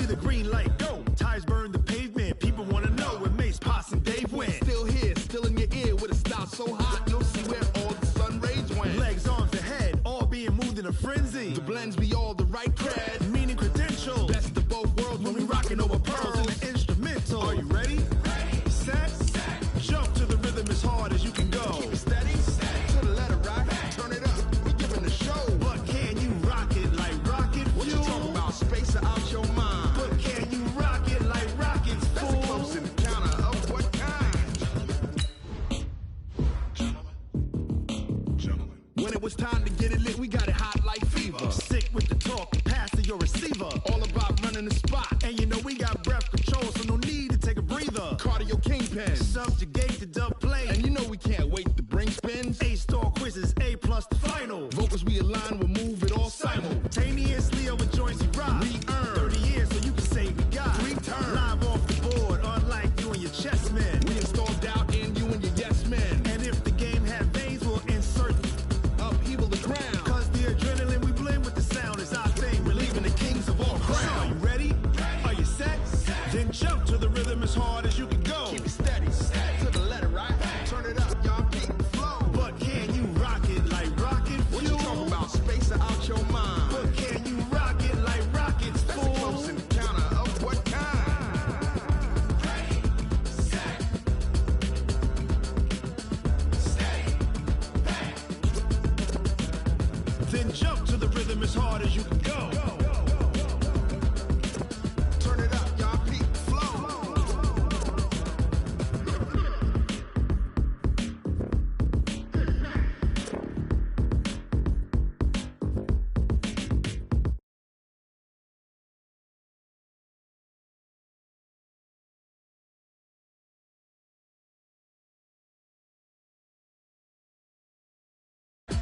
see the green light go. Tires burn the pavement. People wanna know when Mace, Potts, and Dave win. Still here, still in your ear with a style so hot, you'll see where all the sun rays went. Legs, arms, the head, all being moved in a frenzy. The blends be all the right cred, meaning credentials. best of both worlds When we rockin' over pearls and the instrumental. Are you ready? Set. Jump to the rhythm as hard as you can go. Keep it steady, to the letter right, turn it up, we giving the show. But can you rock it like rocket fuel? What you talking about, space out your mind? But can you rock it like rockets, That's fool? a close encounter of what kind? Gentlemen. When it was time to get it lit, we got it hot like fever. Sick with the talk, pass to your receiver. All about running the spot, And you know we got breath control, so no need to take a breather. cardio kingpin. Subjugate the dub play. And you know we can't wait to bring spins. A-star quizzes, A plus the final. Vocals we align, we'll move it all Simultaneously over joints we rock. We earn 30 years so you can say we got 3 turns. live off the board, unlike you and your chess men. We install doubt in you and your yes men. And if the game had veins, we'll insert Upheaval the crown. cause the adrenaline we blend with the sound is our thing. Relieving the kings of all Crown. crown. Are you ready? Are you set? Then jump to the rhythm as hard as you can go. Keep it steady, to the letter right. Turn it up, y'all beat the flow. But can you rock it like rocket What you fuel? talking about, space out your mind? But can you rock it like rockets, That's a close fool? encounter of what kind? Then jump to the rhythm as hard as you can go. Turn it up, y'all beat the flow.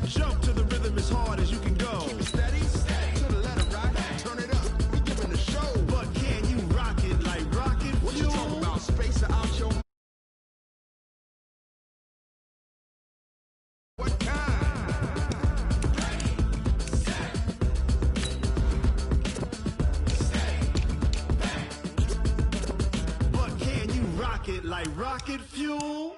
Jump to the rhythm as hard as you can go. Keep it steady, to the letter right. Turn it up, we giving the show. But can you rock it like rocket What you fuel? talking about, space out your mind? What kind? But can you rock it like rocket fuel?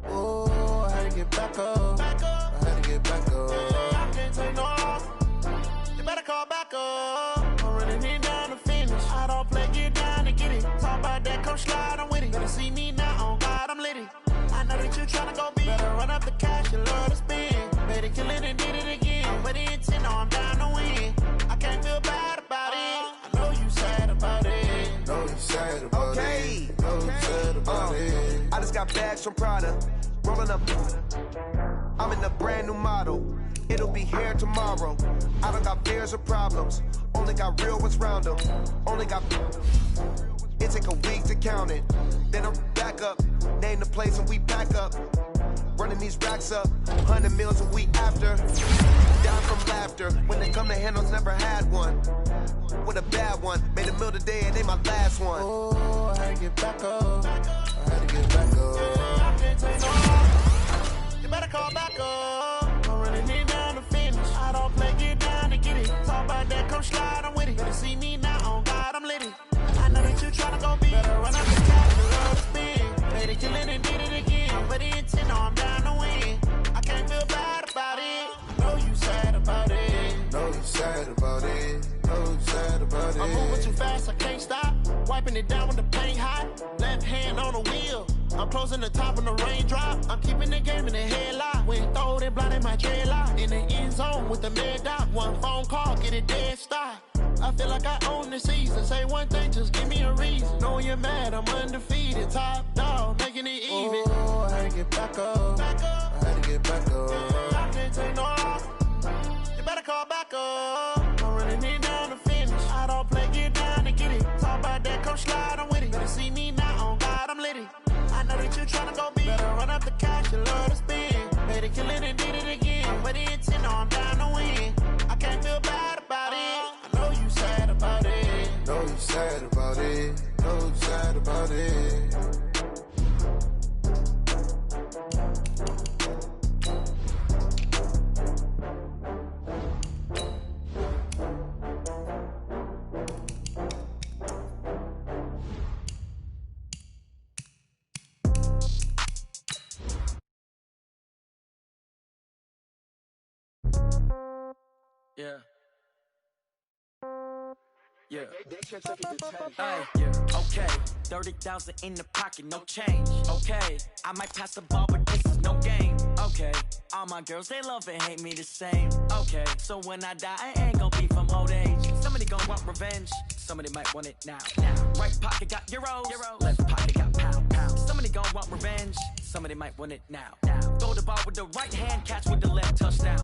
Oh, I had to get back up. I had to get back up. I can't take no loss. You better call back up. I'm running it down to finish. I don't play, get down to get it. Talk about that, come slide, I'm with it. Better see me now, on God, I'm litty. I know that you tryna go big. Better run up the cash, you love to spend. Better kill it and did it again. But the intent, no, I'm down to win. I can't feel bad about it. I know you sad about it. No, you sad about Okay, it. No, you sad about it. I just got bags from Prada, rolling up. I'm in a brand new model. It'll be here tomorrow. I don't got fears or problems. Only got real ones round them. Only got. It take a week to count it. Then I'm back up. Name the place and we pack up. Running these racks up. 100 meals a week after. Down from laughter. When they come to handles, never had one. With a bad one. Made a meal today and they my last one. Oh, I had to get back up. I had to get back up. I can't take no loss. You better call back up. I'm running it down to finish. I don't play, get down to get it. Talk about that, come slide, I'm with it. Better see me now, on God, I'm litty. I know that you tryna go big. Better run up the cash, you love to spin. Better kill it and did it again. But the intent, no, I'm down to win. I can't feel bad about it. I know you sad about it. No, you sad about it. No, you sad about it. I'm moving too fast, I can't stop. Wiping it down when the paint hot. Left hand on the wheel. I'm closing the top when the raindrop. I'm keeping the game in the headlock. When throwed and blinded my dreadlock. In the end zone with the mid dot. One phone call, get it dead stop. I feel like I own the season. Say one thing, just give me a reason. Knowing you're mad, I'm undefeated. Top dog, making it even. Oh, I had to get back up. I had to get back up. I can't take no loss. You better call back up. I'm running it down to finish. I don't play, get down to get it. Talk about that, come slide, I'm with it. Better see me now, on God, I'm litty. I know that you tryna go big. Better run up the cash, you love to spin. Better kill it and did it again. But the intent, no, I'm down to win. I can't feel bad about it. I know you sad about sad about it. No sad about it. Yeah. Yeah. Hey, yeah. Okay. 30,000 in the pocket, no change. Okay. I might pass the ball, but this is no game. Okay. All my girls, they love and hate me the same. Okay. So when I die, I ain't gonna be from old age. Somebody gonna want revenge. Somebody might want it now. Right pocket got euros. Left pocket got pound. Somebody gonna want revenge. Somebody might want it now. Throw the ball with the right hand, catch with the left, touchdown.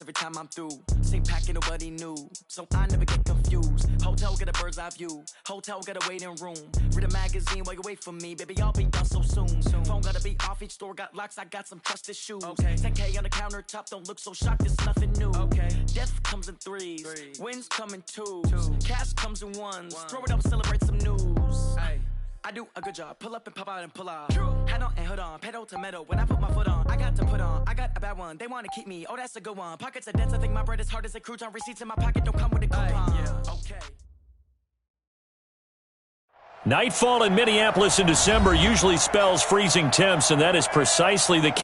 Every time I'm through, same packet, nobody knew, so I never get confused. Hotel got a bird's eye view, hotel got a waiting room. Read a magazine while you wait for me, baby, I'll be done so soon. Phone gotta be off, each store got locks, I got some trusted shoes. Okay. 10K on the countertop, don't look so shocked, it's nothing new. Okay. Death comes in threes, wins come in twos, cash comes in ones. Throw it up, celebrate some news. Ay. I do a good job, pull up and pop out and pull out. Head on and hood on, pedal to metal. When I put my foot on, I got to put on. I got a bad one, they wanna keep me, oh that's a good one. Pockets are dense, I think my bread is hard as a crouton. Receipts in my pocket don't come with a coupon. Yeah. Okay. Nightfall in Minneapolis in December usually spells freezing temps, and that is precisely the case.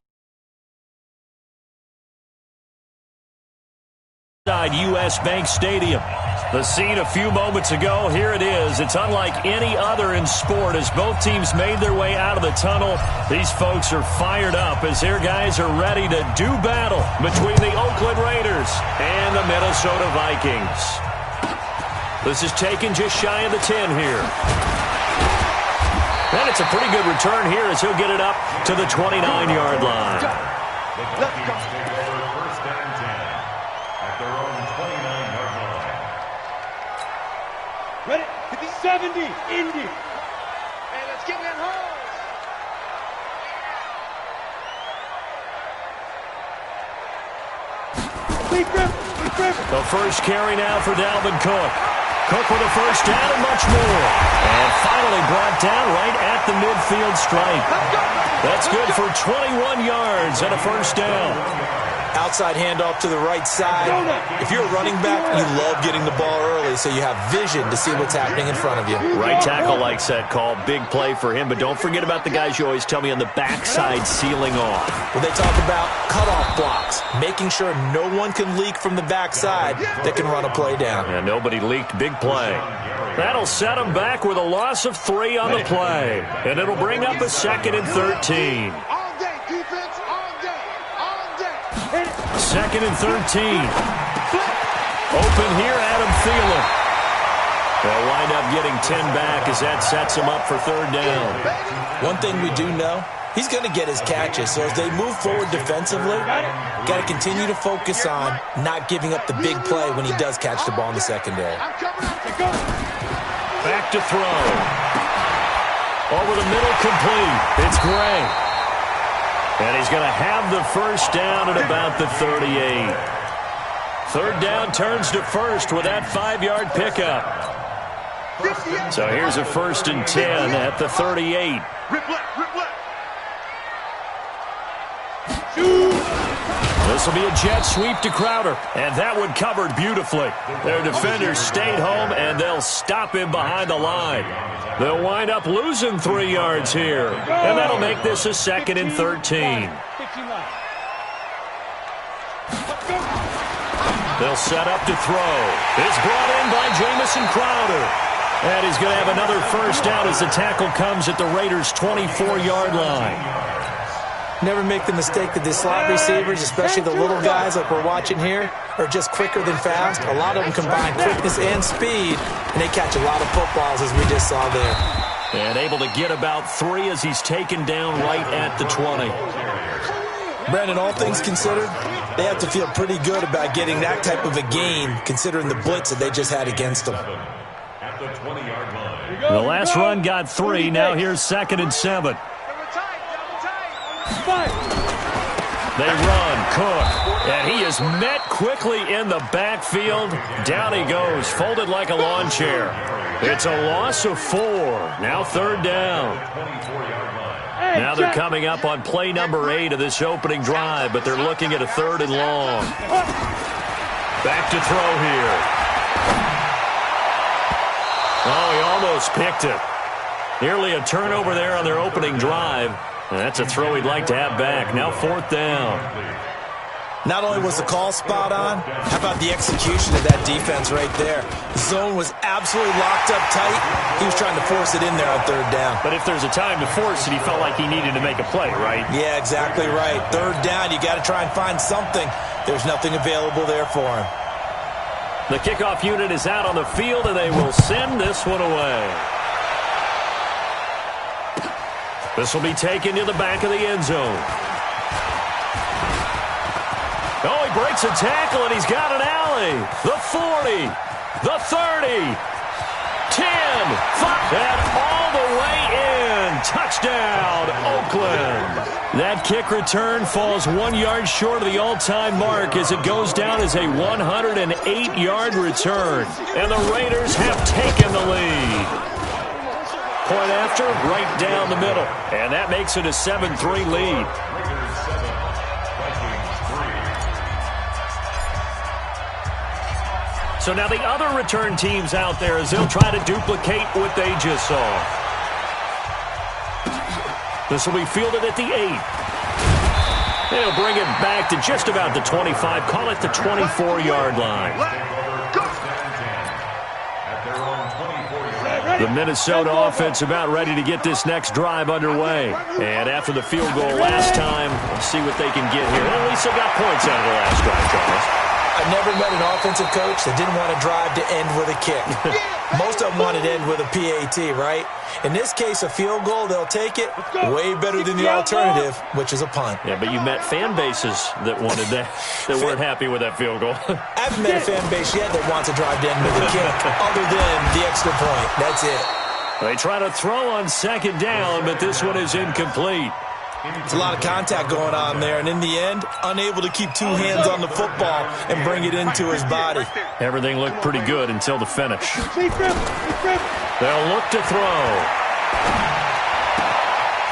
U.S. Bank Stadium. The scene a few moments ago, here it is. It's unlike any other in sport as both teams made their way out of the tunnel. These folks are fired up as their guys are ready to do battle between the Oakland Raiders and the Minnesota Vikings. This is taken just shy of the 10 here. And it's a pretty good return here as he'll get it up to the 29-yard line. Let's go. First and 10 at their own 29-yard line. Ready? 70, Indy. And let's get that home. The first carry now for Dalvin Cook. Cook with a first down and much more. And finally brought down right at the midfield stripe. That's good for 21 yards and a first down. Outside handoff to the right side. If you're a running back, you love getting the ball early so you have vision to see what's happening in front of you. Right tackle likes that call. Big play for him, but don't forget about the guys you always tell me on the backside sealing off. Well, they talk about cutoff blocks, making sure no one can leak from the backside that can run a play down. Yeah, nobody leaked. Big play. That'll set them back with a loss of 3 on the play, and it'll bring up a 2nd and 13. Second and 13. Open here, Adam Thielen. They'll wind up getting 10 back as that sets him up for 3rd down. One thing we do know, he's going to get his catches. So as they move forward defensively, got to continue to focus on not giving up the big play when he does catch the ball in the secondary. Back to throw. Over the middle, complete. It's Gray. And he's going to have the first down at about the 38. 3rd down turns to first with that 5-yard pickup. So here's a 1st and 10 at the 38. This will be a jet sweep to Crowder, and that one covered beautifully. Their defenders stayed home, and they'll stop him behind the line. They'll wind up losing 3 yards here, and that'll make this a 2nd and 13. They'll set up to throw. It's brought in by Jamison Crowder. And he's going to have another first down as the tackle comes at the Raiders' 24-yard line. Never make the mistake that the slot receivers, especially the little guys like we're watching here, are just quicker than fast. A lot of them combine quickness and speed, and they catch a lot of footballs as we just saw there. And able to get about 3 as he's taken down right at the 20. Brandon, all things considered, they have to feel pretty good about getting that type of a gain, considering the blitz that they just had against them. At the 20-yard line. The last run got 3. Now here's 2nd and 7. They run, Cook, and he is met quickly in the backfield. Down he goes, folded like a lawn chair. It's a loss of 4. Now 3rd down. Now they're coming up on play number 8 of this opening drive, but they're looking at a 3rd and long. Back to throw here. Oh, he almost picked it. Nearly a turnover there on their opening drive. And that's a throw he'd like to have back. Now 4th down. Not only was the call spot on, how about the execution of that defense right there? The zone was absolutely locked up tight. He was trying to force it in there on 3rd down. But if there's a time to force it, he felt like he needed to make a play, right? Yeah, exactly right. 3rd down, you got to try and find something. There's nothing available there for him. The kickoff unit is out on the field, and they will send this one away. This will be taken to the back of the end zone. Oh, he breaks a tackle, and he's got an alley. The 40, the 30, 10, 5, and all the way in. Touchdown, Oakland. That kick return falls 1 yard short of the all-time mark as it goes down as a 108-yard return. And the Raiders have taken the lead. Point after, right down the middle. And that makes it a 7-3 lead. So now the other return teams out there as they'll try to duplicate what they just saw. This will be fielded at the 8. They'll bring it back to just about the 25. Call it the 24-yard line. The Minnesota offense about ready to get this next drive underway. And after the field goal last time, we'll see what they can get here. At least they got points out of the last drive, Charles. I've never met an offensive coach that didn't want to drive to end with a kick. Most of them wanted to end with a PAT, right? In this case, a field goal, they'll take it. Way better than the alternative, which is a punt. Yeah, but you met fan bases that wanted that, that weren't happy with that field goal. I haven't met a fan base yet that wants to drive to end with a kick, other than the extra point. That's it. They try to throw on 2nd down, but this one is incomplete. There's a lot of contact going on there, and in the end, unable to keep 2 hands on the football and bring it into his body. Everything looked pretty good until the finish. They'll look to throw.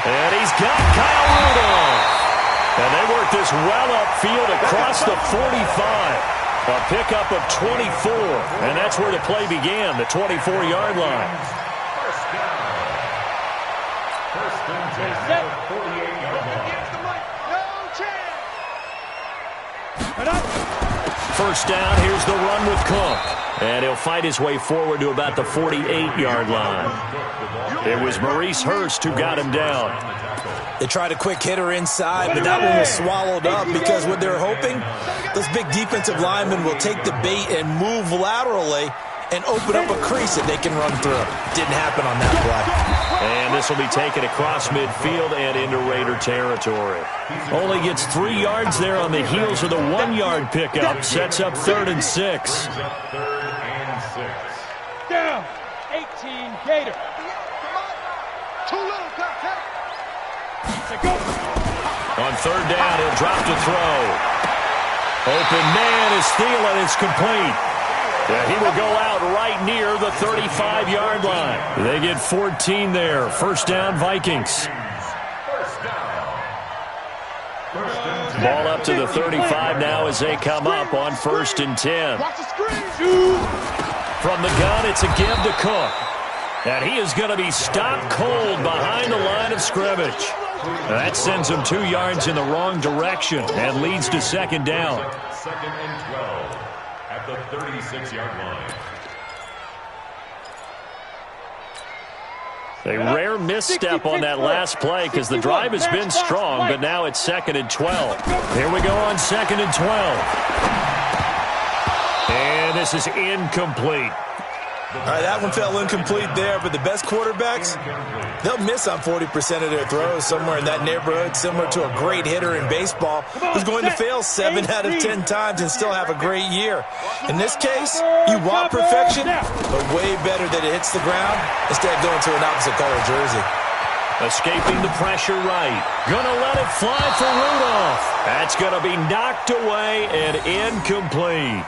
And he's got Kyle Rudolph. And they work this well upfield across the 45. A pickup of 24. And that's where the play began, the 24-yard line. First down, here's the run with Cook. And he'll fight his way forward to about the 48-yard line. It was Maurice Hurst who got him down. They tried a quick hitter inside, but that one was swallowed up because what they're hoping, those big defensive linemen will take the bait and move laterally and open up a crease that they can run through. Didn't happen on that play. And this will be taken across midfield and into Raider territory. Only gets 3 yards there on the heels of the 1-yard pickup. Sets up 3rd and 6. Down, 18, Gator. Too little, On 3rd down, he'll drop to throw. Open man is Thielen. It's complete. Yeah, he will go out right near the 35-yard line. They get 14 there. 1st down, Vikings. Ball up to the 35 now as they come up on 1st and 10. From the gun, it's a give to Cook. And he is going to be stopped cold behind the line of scrimmage. That sends him 2 yards in the wrong direction and leads to 2nd down. 2nd and 12 at the 36-yard line. A rare misstep on that last play because the drive has been strong, but now it's 2nd and 12. Here we go on 2nd and 12. And this is incomplete. All right, that one fell incomplete there, but the best quarterbacks, they'll miss on 40% of their throws somewhere in that neighborhood, similar to a great hitter in baseball who's going to fail 7 out of 10 times and still have a great year. In this case, you want perfection, but way better that it hits the ground instead of going to an opposite color jersey. Escaping the pressure right. Gonna let it fly for Rudolph. That's gonna be knocked away and incomplete.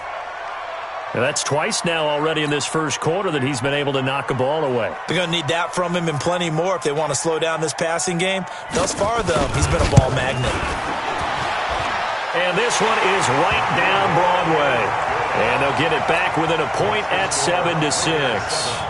And that's twice now already in this first quarter that he's been able to knock a ball away. They're going to need that from him and plenty more if they want to slow down this passing game. Thus far, though, he's been a ball magnet. And this one is right down Broadway. And they'll get it back within a point at 7-6.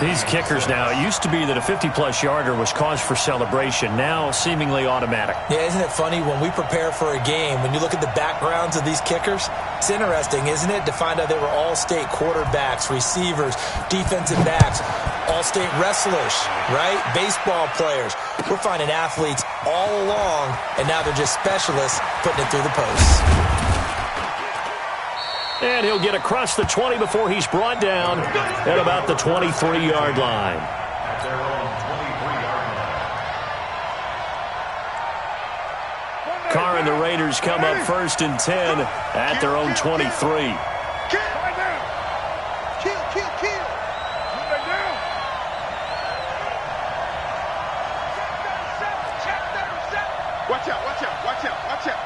These kickers now, it used to be that a 50-plus yarder was cause for celebration. Now, seemingly automatic. Yeah, isn't it funny when we prepare for a game, when you look at the backgrounds of these kickers, it's interesting, isn't it, to find out they were all-state quarterbacks, receivers, defensive backs, all-state wrestlers, right? Baseball players. We're finding athletes all along, and now they're just specialists putting it through the posts. And he'll get across the 20 before he's brought down at about the 23-yard line. At their own 23-yard line. Carr and the Raiders come up 1st and 10 at their own 23. Watch out, watch out, watch out, watch out.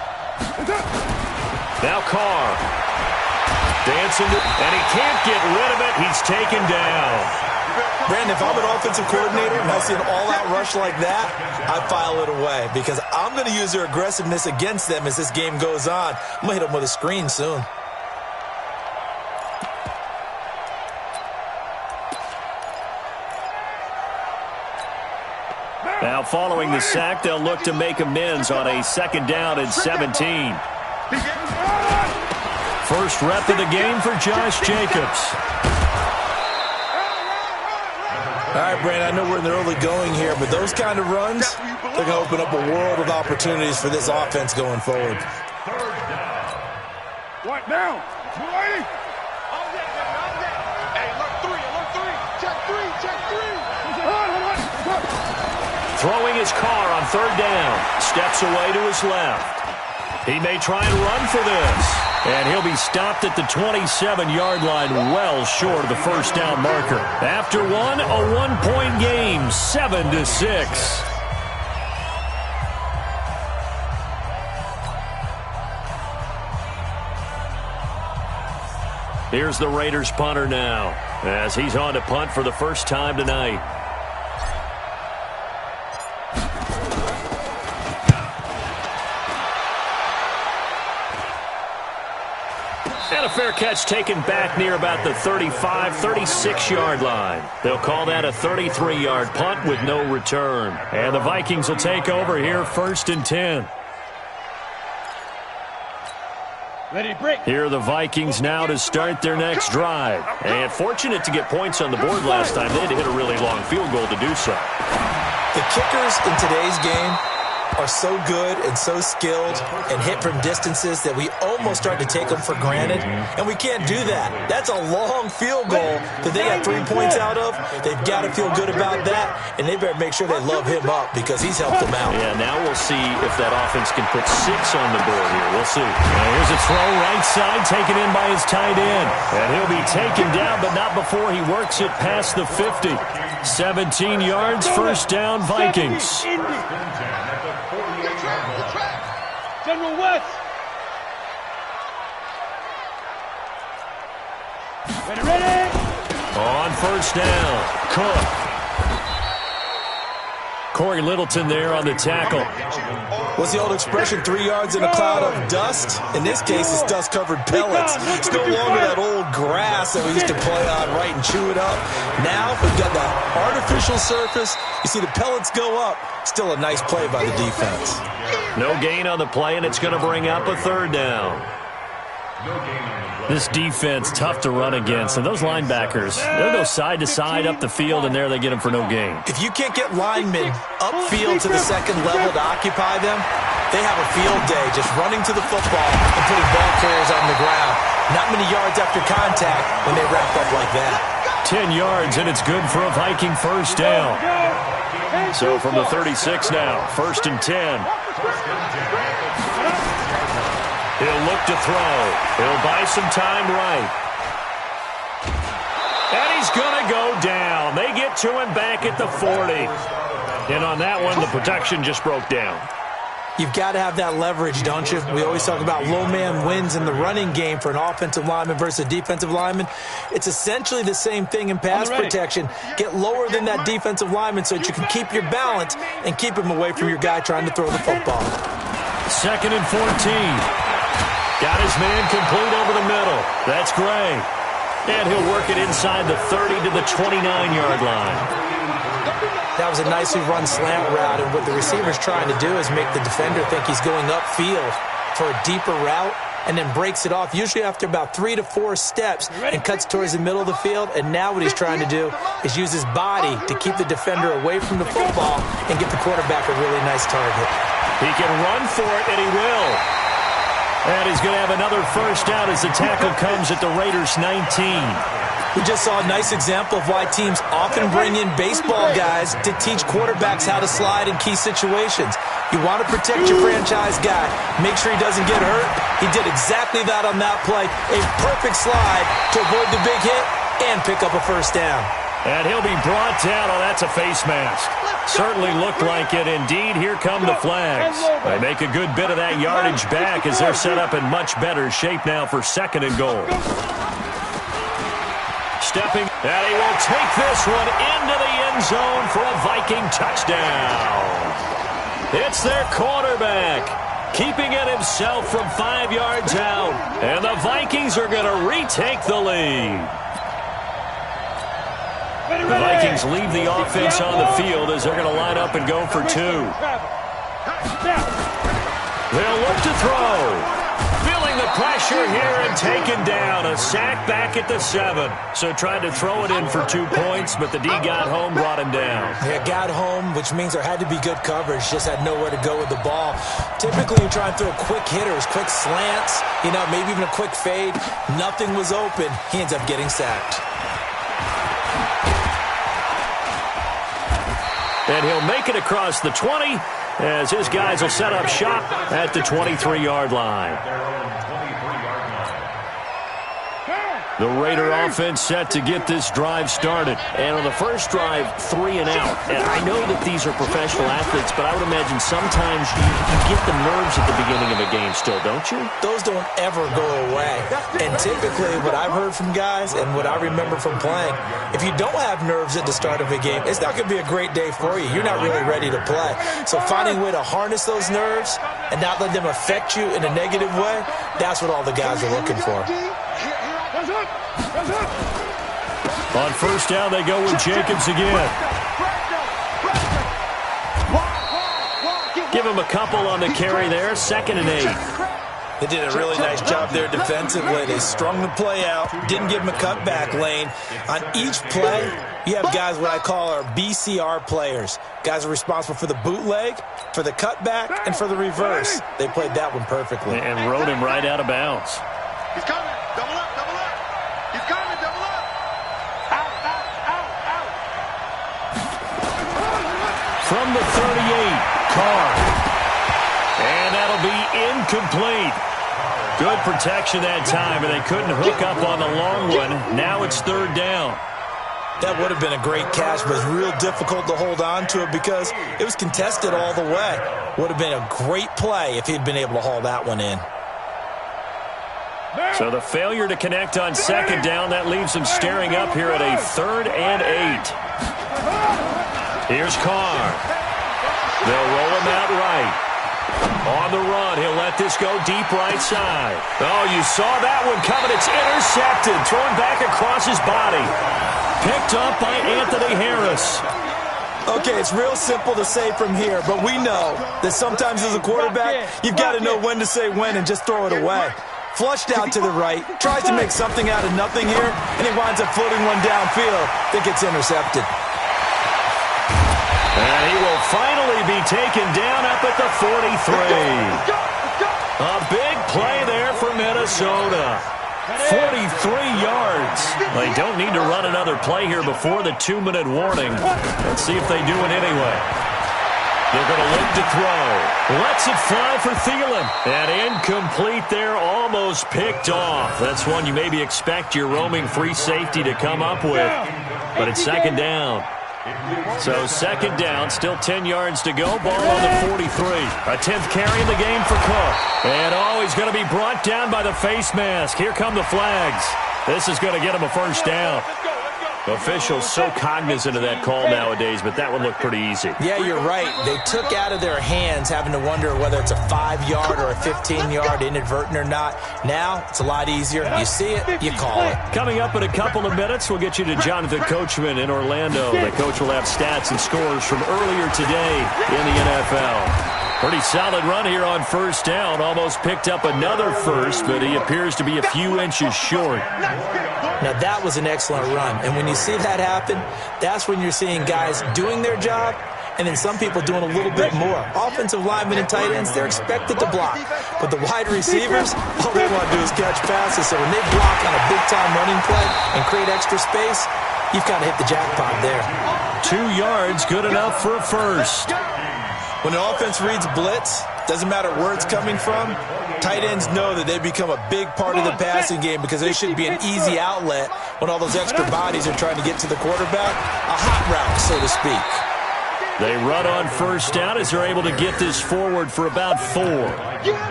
Now Carr. Dancing, and he can't get rid of it. He's taken down. Brandon, if I'm an offensive coordinator and I see an all-out rush like that, I file it away because I'm going to use their aggressiveness against them as this game goes on. I'm going to hit them with a screen soon. Now following the sack, they'll look to make amends on a 2nd down and 17. First rep of the game for Josh Jacobs. All right, Brandon, I know we're in the early going here, but those kind of runs, they're going to open up a world of opportunities for this offense going forward. What now? 20? Hey, look three. Check three. Throwing his Carr on 3rd down. Steps away to his left. He may try and run for this. And he'll be stopped at the 27-yard line, well short of the first down marker. After one, a 1-point game, 7-6. Here's the Raiders punter now, as he's on to punt for the first time tonight. And a fair catch taken back near about the 35, 36-yard line. They'll call that a 33-yard punt with no return. And the Vikings will take over here 1st and 10. Here are the Vikings now to start their next drive. And fortunate to get points on the board last time. They had to hit a really long field goal to do so. The kickers in today's game are so good and so skilled and hit from distances that we almost start to take them for granted, and we can't do that. That's a long field goal that they got 3 points out of. They've got to feel good about that, and they better make sure they love him up because he's helped them out. Yeah, now we'll see if that offense can put 6 on the board here. We'll see. And here's a throw right side taken in by his tight end, and he'll be taken down, but not before he works it past the 50. 17 yards, first down, Vikings. General West. Ready. On first down, Cook. Corey Littleton there on the tackle. What's the old expression, 3 yards in a cloud of dust? In this case, it's dust-covered pellets. It's no longer that old grass that we used to play on, right, and chew it up. Now we've got the artificial surface. You see the pellets go up. Still a nice play by the defense. No gain on the play, and it's going to bring up a 3rd down. This defense, tough to run against. And those linebackers, they'll go side to side up the field, and there they get them for no gain. If you can't get linemen upfield to the 2nd level to occupy them, they have a field day just running to the football and putting ball carriers on the ground. Not many yards after contact when they wrap up like that. 10 yards, and it's good for a Viking first down. So from the 36 now, 1st and 10. He'll look to throw. He'll buy some time right. And he's going to go down. They get it to him back at the 40. And on that one, the protection just broke down. You've got to have that leverage, don't you? We always talk about low man wins in the running game for an offensive lineman versus a defensive lineman. It's essentially the same thing in pass protection. Get lower than that defensive lineman so that you can keep your balance and keep him away from your guy trying to throw the football. 2nd and 14. Got his man complete over the middle. That's Gray. And he'll work it inside the 30 to the 29-yard line. That was a nicely run slant route, and what the receiver's trying to do is make the defender think he's going upfield for a deeper route and then breaks it off, usually after about 3 to 4 steps, and cuts towards the middle of the field. And now what he's trying to do is use his body to keep the defender away from the football and get the quarterback a really nice target. He can run for it, and he will. And he's going to have another first down as the tackle comes at the Raiders' 19. We just saw a nice example of why teams often bring in baseball guys to teach quarterbacks how to slide in key situations. You want to protect your franchise guy. Make sure he doesn't get hurt. He did exactly that on that play. A perfect slide to avoid the big hit and pick up a first down. And he'll be brought down. Oh, that's a face mask. Certainly looked like it. Indeed, here come the flags. They make a good bit of that yardage back as they're set up in much better shape now for 2nd and goal. Stepping, and he will take this one into the end zone for a Viking touchdown. It's their quarterback, keeping it himself from 5 yards out. And the Vikings are going to retake the lead. The Vikings leave the offense on the field as they're going to line up and go for 2. They'll look to throw. Feeling the pressure here and taken down. A sack back at the 7. So tried to throw it in for 2 points, but the D got home, brought him down. Yeah, got home, which means there had to be good coverage. Just had nowhere to go with the ball. Typically, you try and throw quick hitters, quick slants, maybe even a quick fade. Nothing was open. He ends up getting sacked. And he'll make it across the 20 as his guys will set up shop at the 23-yard line. The Raider offense set to get this drive started. And on the first drive, 3 and out. And I know that these are professional athletes, but I would imagine sometimes you get the nerves at the beginning of a game still, don't you? Those don't ever go away. And typically what I've heard from guys and what I remember from playing, if you don't have nerves at the start of a game, it's not going to be a great day for you. You're not really ready to play. So finding a way to harness those nerves and not let them affect you in a negative way, that's what all the guys are looking for. On first down, they go with Jacobs again. Give him a couple on the carry there. 2nd and 8. They did a really nice job there defensively. They strung the play out, didn't give him a cutback lane. On each play, you have guys what I call our BCR players. Guys are responsible for the bootleg, for the cutback, and for the reverse. They played that one perfectly. And rode him right out of bounds. He's coming. Double up, double up. He's coming, double up. Out, out, out, out. From the 38, Carr. And that'll be incomplete. Good protection that time, and they couldn't hook up on the long one. Now it's 3rd down. That would have been a great catch, but it was real difficult to hold on to it because it was contested all the way. Would have been a great play if he'd been able to haul that one in. So the failure to connect on 2nd down, that leaves him staring up here at a 3rd and 8. Here's Carr. They'll roll him out right. On the run, he'll let this go deep right side. Oh, you saw that one coming. It's intercepted. Thrown back across his body. Picked up by Anthony Harris. Okay, it's real simple to say from here, but we know that sometimes as a quarterback, you've got to know when to say when and just throw it away. Flushed out to the right, tries to make something out of nothing here, and he winds up floating one downfield that gets intercepted. And he will finally be taken down up at the 43. A big play there for Minnesota. 43 yards. They don't need to run another play here before the 2-minute warning. Let's see if they do it anyway. They're going to look to throw. Lets it fly for Thielen. And incomplete there, almost picked off. That's one you maybe expect your roaming free safety to come up with. but it's second down. So second down, still 10 yards to go. Ball on the 43. A 10th carry in the game for Cook. And he's going to be brought down by the face mask. Here come the flags. This is going to get him a first down. Officials so cognizant of that call nowadays, but that one looked pretty easy. Yeah, you're right. They took out of their hands having to wonder whether it's a 5-yard or a 15-yard inadvertent or not. Now, it's a lot easier. You see it, you call it. Coming up in a couple of minutes, we'll get you to Jonathan Coachman in Orlando. The coach will have stats and scores from earlier today in the NFL. Pretty solid run here on first down. Almost picked up another first, but he appears to be a few inches short. Now, that was an excellent run. And when you see that happen, that's when you're seeing guys doing their job and then some people doing a little bit more. Offensive linemen and tight ends, they're expected to block. But the wide receivers, all they want to do is catch passes. So when they block on a big-time running play and create extra space, you've kind of hit the jackpot there. 2 yards, good enough for a first. When the offense reads blitz, doesn't matter where it's coming from, tight ends know that they become a big part of the passing game because they should be an easy outlet when all those extra bodies are trying to get to the quarterback. A hot route, so to speak. They run on first down as they're able to get this forward for about 4.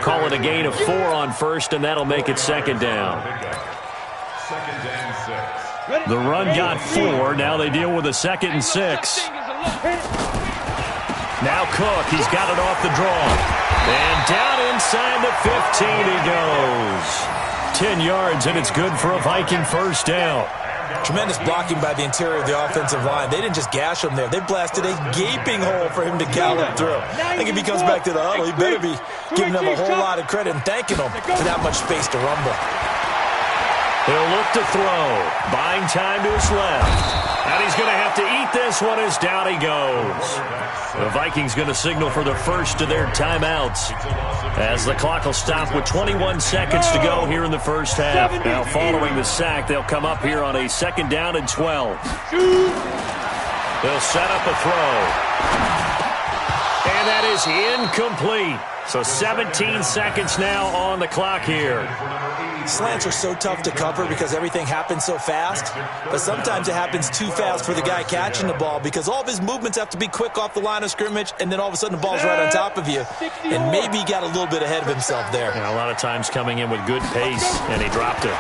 Call it a gain of 4 on first, and that'll make it second down. The run got 4. Now they deal with a 2nd and 6. Now Cook, he's got it off the draw. And down inside the 15 he goes. 10 yards, and it's good for a Viking first down. Tremendous blocking by the interior of the offensive line. They didn't just gash him there. They blasted a gaping hole for him to gallop through. I think if he comes back to the huddle, he better be giving them a whole lot of credit and thanking them for that much space to rumble. He'll look to throw. Buying time to his left. And he's going to have to eat this one as down he goes. The Vikings going to signal for the first of their timeouts as the clock will stop with 21 seconds to go here in the first half. Now following the sack, they'll come up here on a 2nd down and 12. They'll set up a throw. And that is incomplete. So 17 seconds now on the clock here. Slants are so tough to cover because everything happens so fast, but sometimes it happens too fast for the guy catching the ball because all of his movements have to be quick off the line of scrimmage, and then all of a sudden the ball's right on top of you, and maybe he got a little bit ahead of himself there. And a lot of times coming in with good pace, and he dropped it.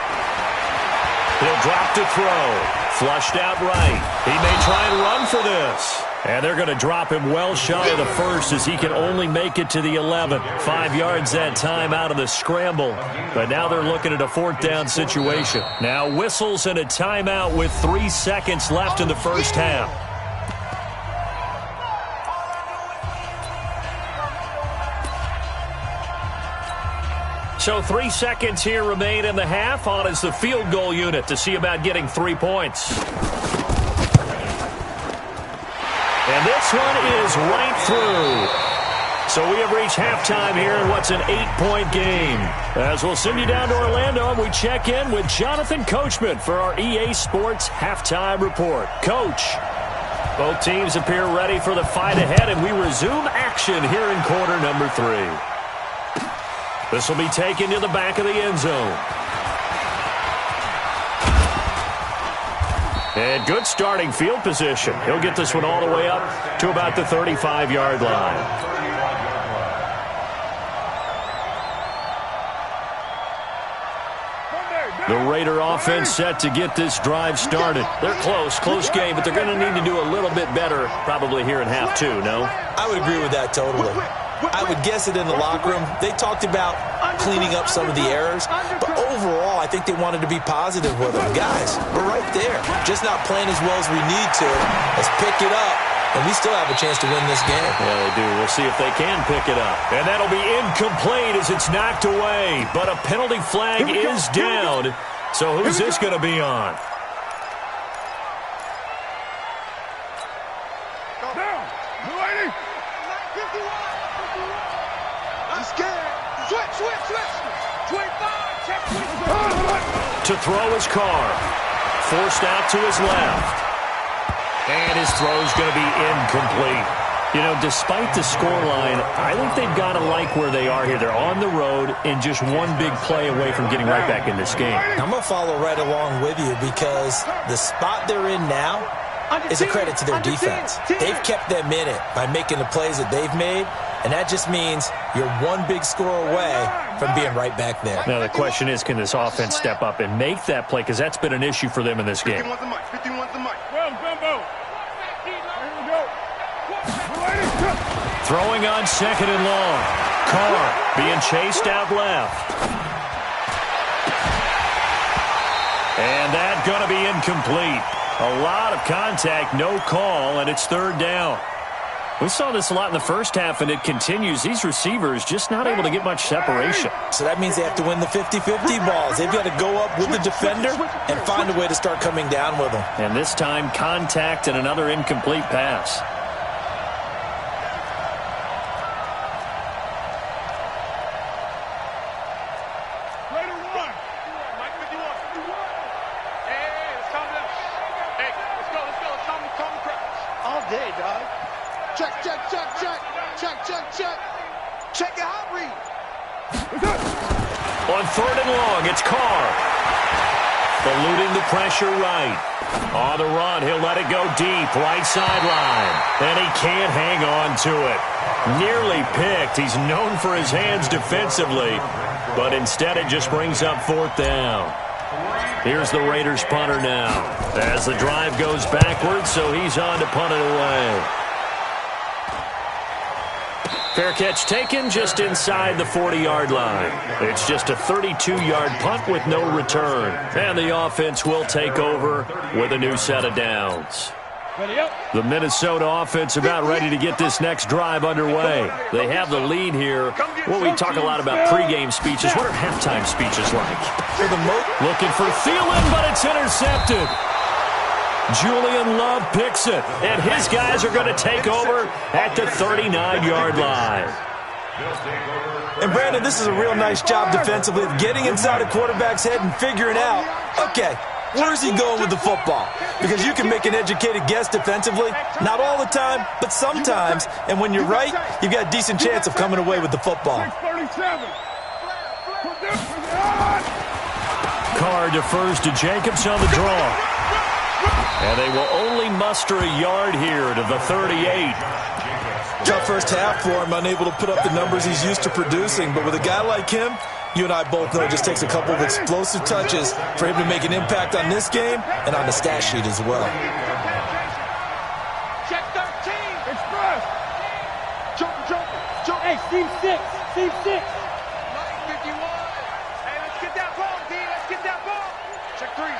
He'll drop to throw. Flushed out right. He may try and run for this. And they're going to drop him well shy of the first as he can only make it to the 11. 5 yards that time out of the scramble. But now they're looking at a 4th down situation. Now whistles and a timeout with 3 seconds left in the first half. So 3 seconds here remain in the half. On is the field goal unit to see about getting 3 points. And this one is right through. So we have reached halftime here in what's an 8-point game. As we'll send you down to Orlando, and we check in with Jonathan Coachman for our EA Sports Halftime Report. Coach, both teams appear ready for the fight ahead, and we resume action here in quarter number 3. This will be taken to the back of the end zone. And good starting field position. He'll get this one all the way up to about the 35-yard line. The Raider offense set to get this drive started. They're close game, but they're going to need to do a little bit better probably here in half 2, no? I would agree with that totally. I would guess it in the locker room. They talked about cleaning up some of the errors, but overall, I think they wanted to be positive with them. Guys, we're right there. Just not playing as well as we need to. Let's pick it up, and we still have a chance to win this game. Yeah, they do. We'll see if they can pick it up. And that'll be incomplete as it's knocked away, but a penalty flag is down. So who's this going to be on? To throw his Carr. Forced out to his left. And his throw's going to be incomplete. You know, despite the scoreline, I think they've got to like where they are here. They're on the road and just one big play away from getting right back in this game. I'm going to follow right along with you because the spot they're in now is a credit to their defense. They've kept them in it by making the plays that they've made, and that just means you're one big score away from being right back there. Now, the question is, can this offense step up and make that play? Because that's been an issue for them in this game. 51's the mic. 51's the mic. Well, Gumbo. Here we go. Throwing on second and long. Carr being chased out left. And that's going to be incomplete. A lot of contact, no call, and it's third down. We saw this a lot in the first half, and it continues. These receivers just not able to get much separation. So that means they have to win the 50-50 balls. They've got to go up with the defender and find a way to start coming down with them. And this time, contact and another incomplete pass. On third and long, it's Carr. Eluding the pressure right. On the run, he'll let it go deep, right sideline. And he can't hang on to it. Nearly picked. He's known for his hands defensively, but instead it just brings up fourth down. Here's the Raiders punter now. As the drive goes backwards, so he's on to punt it away. Fair catch taken just inside the 40-yard line. It's just a 32-yard punt with no return. And the offense will take over with a new set of downs. The Minnesota offense about ready to get this next drive underway. They have the lead here. Well, we talk a lot about pregame speeches. What are halftime speeches like? Looking for Thielen, but it's intercepted. Julian Love picks it, and his guys are going to take over at the 39-yard line. And, Brandon, this is a real nice job defensively of getting inside a quarterback's head and figuring out, okay, where's he going with the football? Because you can make an educated guess defensively, not all the time, but sometimes. And when you're right, you've got a decent chance of coming away with the football. Carr defers to Jacobs on the draw. And they will only muster a yard here to the 38. Tough first half for him, unable to put up the numbers he's used to producing. But with a guy like him, you and I both know it just takes a couple of explosive touches for him to make an impact on this game and on the stat sheet as well. Check 13. Express. Jump. Hey, Steve 6. Steve 6. 51. Hey, let's get that ball, D. Let's get that ball.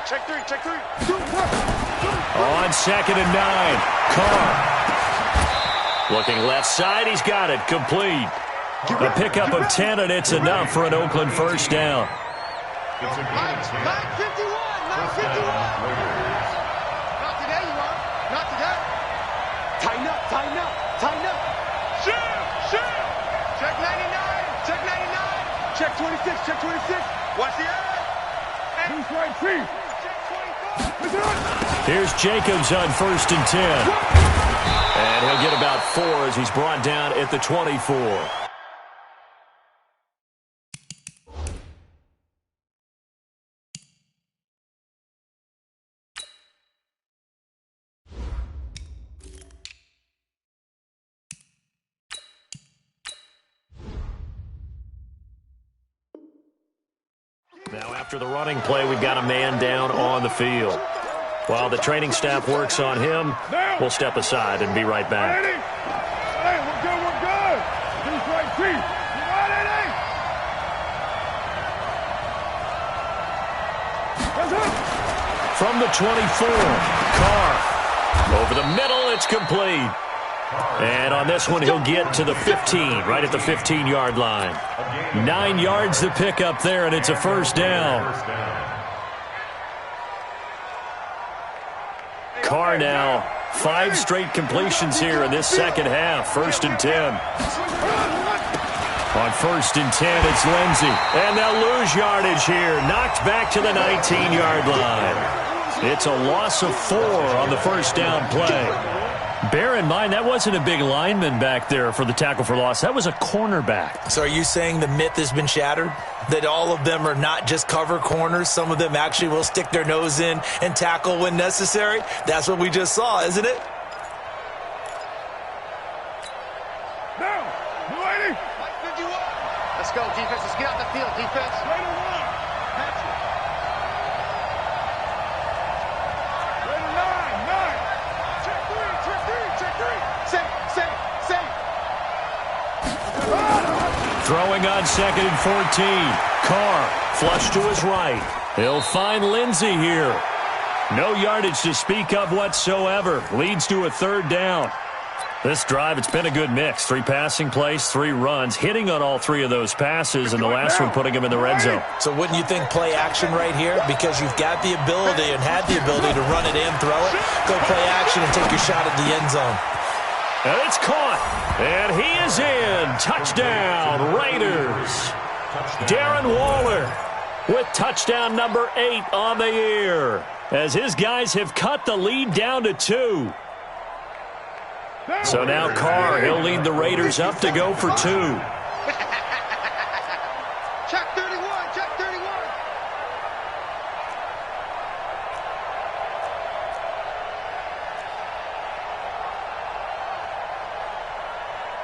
Check three. On second and 9, Carr. Looking left side, he's got it, complete. A pickup of 10, and it's enough for an Oakland first down. 951. Not today, you are. Not today. Tighten up. Shoot. Check 99. Check 26. Watch the eye. Who's right feet? Here's Jacobs on first and 10. And he'll get about 4 as he's brought down at the 24. Now, after the running play, we've got a man down on the field. While the training staff works on him, we'll step aside and be right back. Hey, we're good. Who's right feet? From the 24, Carr. Over the middle, it's complete. And on this one, he'll get to the 15, right at the 15-yard line. 9 yards to pick up there, and it's a first down. Carr now, 5 straight completions here in this second half. First and 10. On first and 10, it's Lindsey. And they'll lose yardage here. Knocked back to the 19-yard line. It's a loss of 4 on the first down play. Bear in mind, that wasn't a big lineman back there for the tackle for loss. That was a cornerback. So are you saying the myth has been shattered? That all of them are not just cover corners? Some of them actually will stick their nose in and tackle when necessary? That's what we just saw, isn't it? Now, ready? Let's go, defense. Let's get out the field, defense. Right and one. Patch it. Right and nine. Check three. Safe. Throwing on 2nd and 14. Carr flush to his right. He'll find Lindsey here. No yardage to speak of whatsoever. Leads to a 3rd down. This drive, it's been a good mix. 3 passing plays, 3 runs, hitting on all 3 of those passes, and the last one putting him in the red zone. So wouldn't you think play action right here? Because you've got the ability and had the ability to run it and throw it. Go play action and take your shot at the end zone. And it's caught. And he is in. Touchdown, Raiders. Darren Waller with touchdown number 8 on the year, as his guys have cut the lead down to 2. So now Carr, he'll lead the Raiders up to go for 2. Check 31.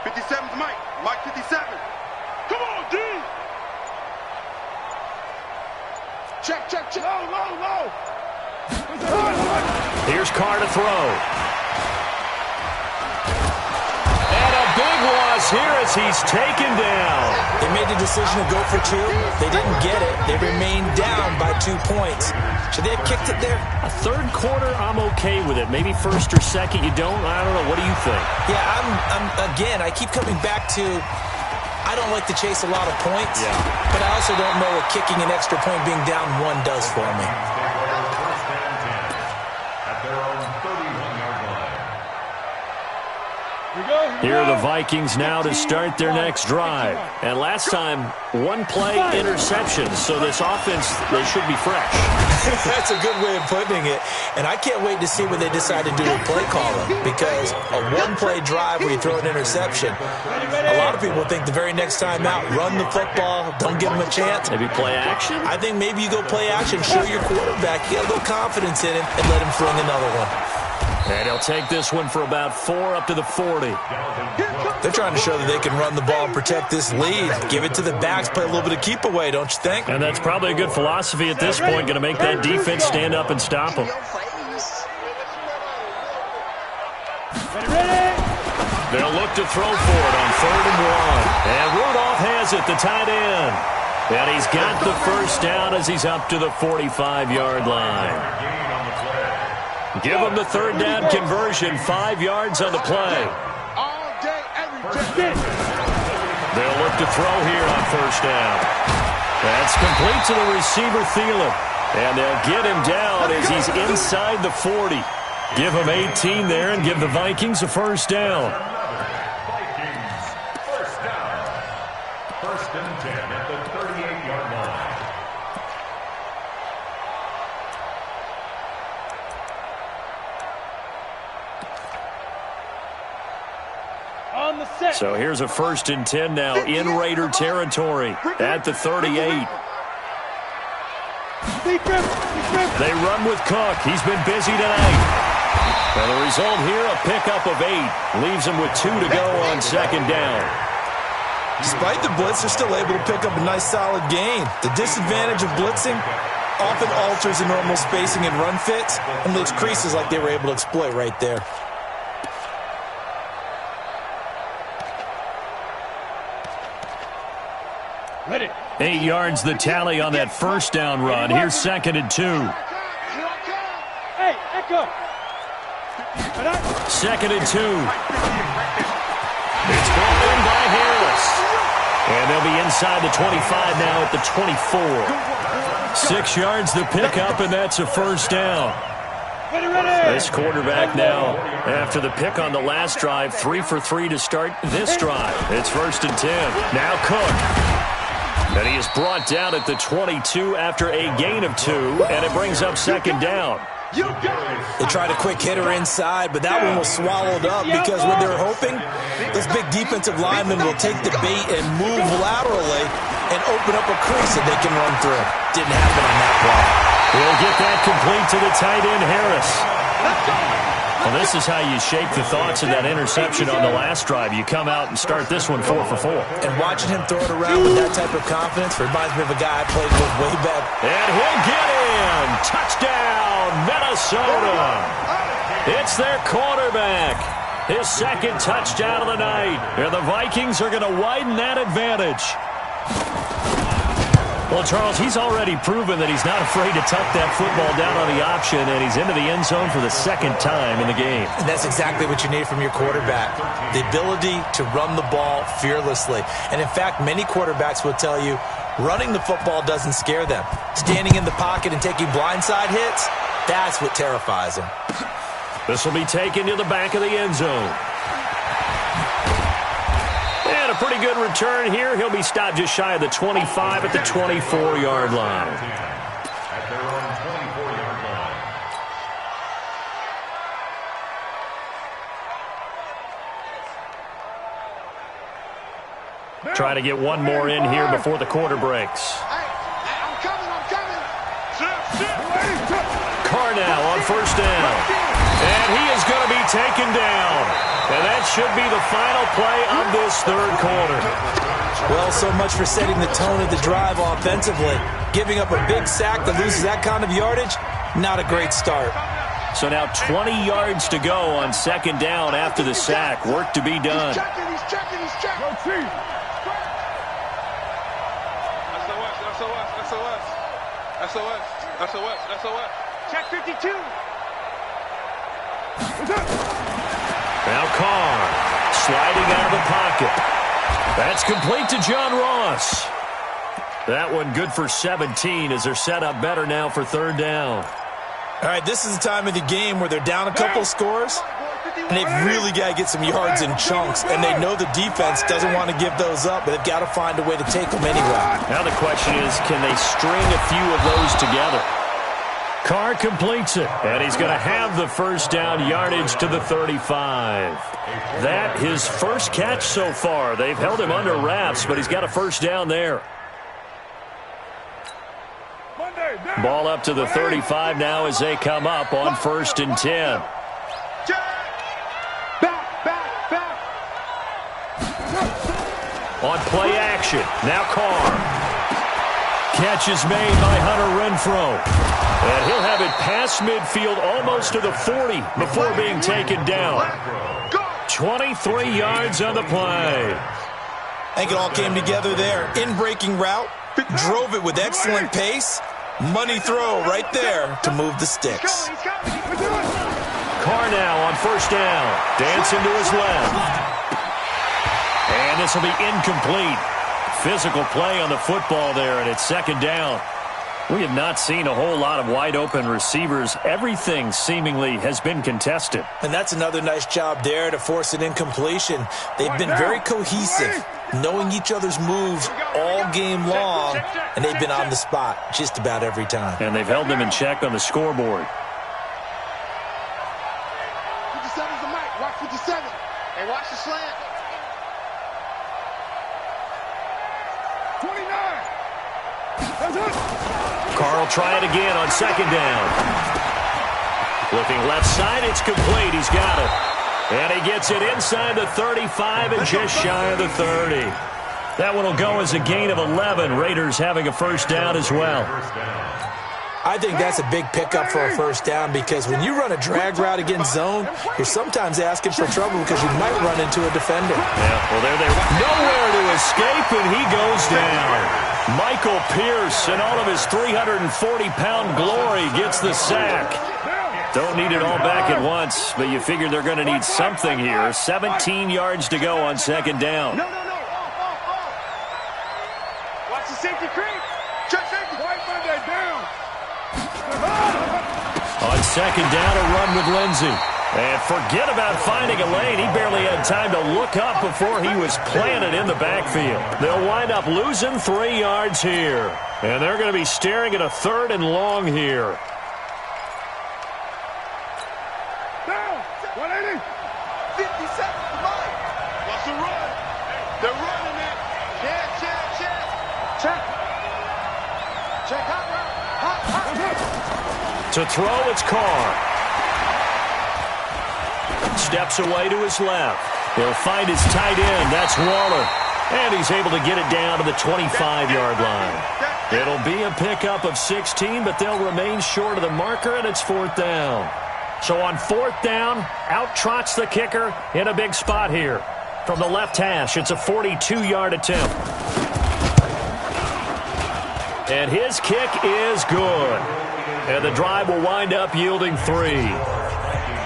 57's Mike. Mike 57. Come on, D. Check. Low. Here's Carr to throw. And a big loss here as he's taken down. They made the decision to go for 2. They didn't get it. They remained down by 2 points. Should they have kicked it there? A 3rd quarter, I'm okay with it. Maybe 1st or 2nd, you don't. I don't know. What do you think? Yeah, again, I keep coming back to I don't like to chase a lot of points, but I also don't know what kicking an extra point being down 1 does for me. Here are the Vikings now to start their next drive. And last time, 1 play interception. So this offense, they should be fresh. That's a good way of putting it. And I can't wait to see what they decide to do with play calling. Because a 1-play drive where you throw an interception, a lot of people think the very next time out, run the football, don't give them a chance. Maybe play action? I think maybe you go play action, show your quarterback, get a little confidence in him, and let him fling another one. And he'll take this one for about 4 up to the 40. They're trying to show that they can run the ball and protect this lead. Give it to the backs, play a little bit of keep away, don't you think? And that's probably a good philosophy at this point, going to make that defense stand up and stop them. They'll look to throw for it on 3rd and 1. And Rudolph has it, the tight end. And he's got the 1st down as he's up to the 45-yard line. Give him the 3rd down conversion, 5 yards on the play. All day, every day. They'll look to throw here on 1st down. That's complete to the receiver, Thielen. And they'll get him down as he's inside the 40. Give him 18 there and give the Vikings a 1st down. Vikings, 1st down. 1st and 10 at the 38-yard line. So here's a 1st and 10 now in Raider territory at the 38. They run with Cook. He's been busy tonight. And the result here, a pickup of 8. Leaves him with 2 to go on 2nd down. Despite the blitz, they're still able to pick up a nice solid gain. The disadvantage of blitzing often alters the normal spacing and run fits and leaves creases like they were able to exploit right there. Ready. 8 yards the tally on that 1st down run. Here's 2nd and 2. Hey, Echo. 2nd and 2. It's brought in by Harris. And they'll be inside the 25 now at the 24. 6 yards the pickup, and that's a 1st down. This quarterback now, after the pick on the last drive, 3 for 3 to start this drive. It's 1st and 10. Now Cook. And he is brought down at the 22 after a gain of 2, and it brings up second down. They tried a quick hitter inside, but that one was swallowed up because what they're hoping, those big defensive linemen will take the bait and move laterally and open up a crease that they can run through. Didn't happen on that play. He'll get that complete to the tight end, Harris. Well, this is how you shape the thoughts of that interception on the last drive. You come out and start this one 4 for 4. And watching him throw it around with that type of confidence reminds me of a guy I played with way back. And he'll get in. Touchdown, Minnesota. It's their quarterback. His second touchdown of the night. And the Vikings are going to widen that advantage. Well, Charles, he's already proven that he's not afraid to tuck that football down on the option, and he's into the end zone for the second time in the game. And that's exactly what you need from your quarterback, the ability to run the ball fearlessly. And, in fact, many quarterbacks will tell you running the football doesn't scare them. Standing in the pocket and taking blindside hits, that's what terrifies them. This will be taken to the back of the end zone. And a pretty good return here. He'll be stopped just shy of the 25 at the 24-yard line. At their own 24-yard line. Trying to get one more in here before the quarter breaks. I'm coming. Carr now on first down. And he is going to be taken down. And that should be the final play of this third quarter. Well, so much for setting the tone of the drive offensively. Giving up a big sack that loses that kind of yardage, not a great start. So now 20 yards to go on second down after the sack. Work to be done. He's checking. SOS. Check 52. Now Carr sliding out of the pocket. That's complete to John Ross. That one good for 17 as they're set up better now for third down. All right, this is the time of the game where they're down a couple scores, and they've really got to get some yards in chunks, and they know the defense doesn't want to give those up, but they've got to find a way to take them anyway. Now the question is, can they string a few of those together? Carr completes it, and he's going to have the first down yardage to the 35. That his first catch so far. They've held him under wraps, but he's got a first down there. Ball up to the 35 now as they come up on 1st and 10. Back. On play action, now Carr. Catch is made by Hunter Renfrow. And he'll have it past midfield almost to the 40 before being taken down. 23 yards on the play. I think it all came together there. In-breaking route, drove it with excellent pace. Money throw right there to move the sticks. Carr now on first down. Dancing to his left. And this will be incomplete. Physical play on the football there, and it's second down. We have not seen a whole lot of wide-open receivers. Everything seemingly has been contested. And that's another nice job there to force an incompletion. They've been very cohesive, knowing each other's moves all game long, and they've been on the spot just about every time. And they've held them in check on the scoreboard. 57's the mic. Watch 57. Hey, watch the slant. 29. Carr will try it again on second down. Looking left side, it's complete. He's got it. And he gets it inside the 35 and just shy of the 30. That one will go as a gain of 11. Raiders having a first down as well. I think that's a big pickup for a first down because when you run a drag route against zone, you're sometimes asking for trouble because you might run into a defender. Yeah, well, there they nowhere to escape, and he goes down. Michael Pierce, in all of his 340-pound glory, gets the sack. Don't need it all back at once, but you figure they're going to need something here. 17 yards to go on second down. No. Watch the safety creep. Check safety. White Monday down. On second down, a run with Lindsey. And forget about finding a lane. He barely had time to look up before he was planted in the backfield. They'll wind up losing 3 yards here. And they're going to be staring at a 3rd and long here. Down. 180. 50 seconds to mine. What's the run? They're running it. Check. To throw, it's Carr. Steps away to his left. He'll find his tight end. That's Waller. And he's able to get it down to the 25-yard line. It'll be a pickup of 16, but they'll remain short of the marker, and it's 4th down. So on 4th down, out trots the kicker in a big spot here. From the left hash, it's a 42-yard attempt. And his kick is good. And the drive will wind up yielding 3.